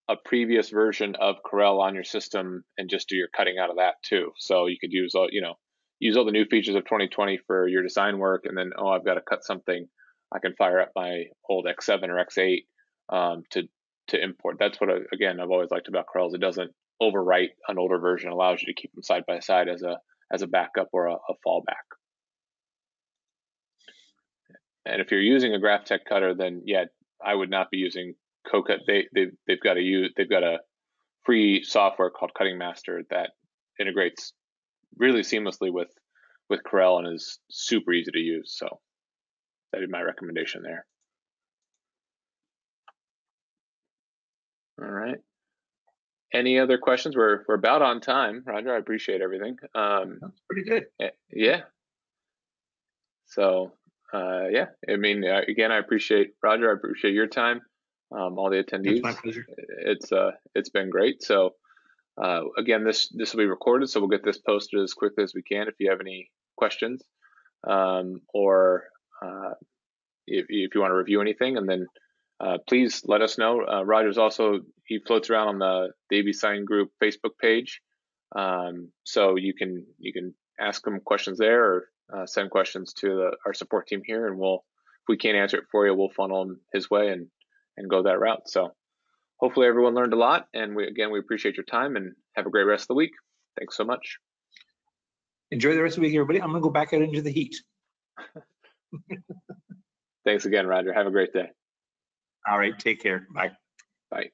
a previous version of Corel on your system and just do your cutting out of that too. So you could use all, you know, use all the new features of 2020 for your design work, and then, oh, I've got to cut something, I can fire up my old X7 or X8 to import. That's what, again, I've always liked about Corel, is it doesn't overwrite an older version, allows you to keep them side by side as a backup or a fallback. And if you're using a GraphTech cutter, then yeah, I would not be using CoCut. They've got a free software called Cutting Master that integrates really seamlessly with Corel and is super easy to use. So that'd be my recommendation there. All right. Any other questions? We're about on time, Roger. I appreciate everything. That's pretty good. Yeah. So yeah, I mean, again, I appreciate, Roger, I appreciate your time. All the attendees. It's my pleasure. It's been great. So again, this will be recorded, so we'll get this posted as quickly as we can. If you have any questions, or if you want to review anything, and then please let us know. Roger's also, he floats around on the AB Sign Group Facebook page, so you can ask him questions there, or send questions to our support team here, and if we can't answer it for you, we'll funnel them his way and go that route. So hopefully everyone learned a lot, and we appreciate your time, and have a great rest of the week. Thanks so much. Enjoy the rest of the week, everybody. I'm gonna go back out into the heat. Thanks again, Roger. Have a great day. All right, take care. Bye. Bye.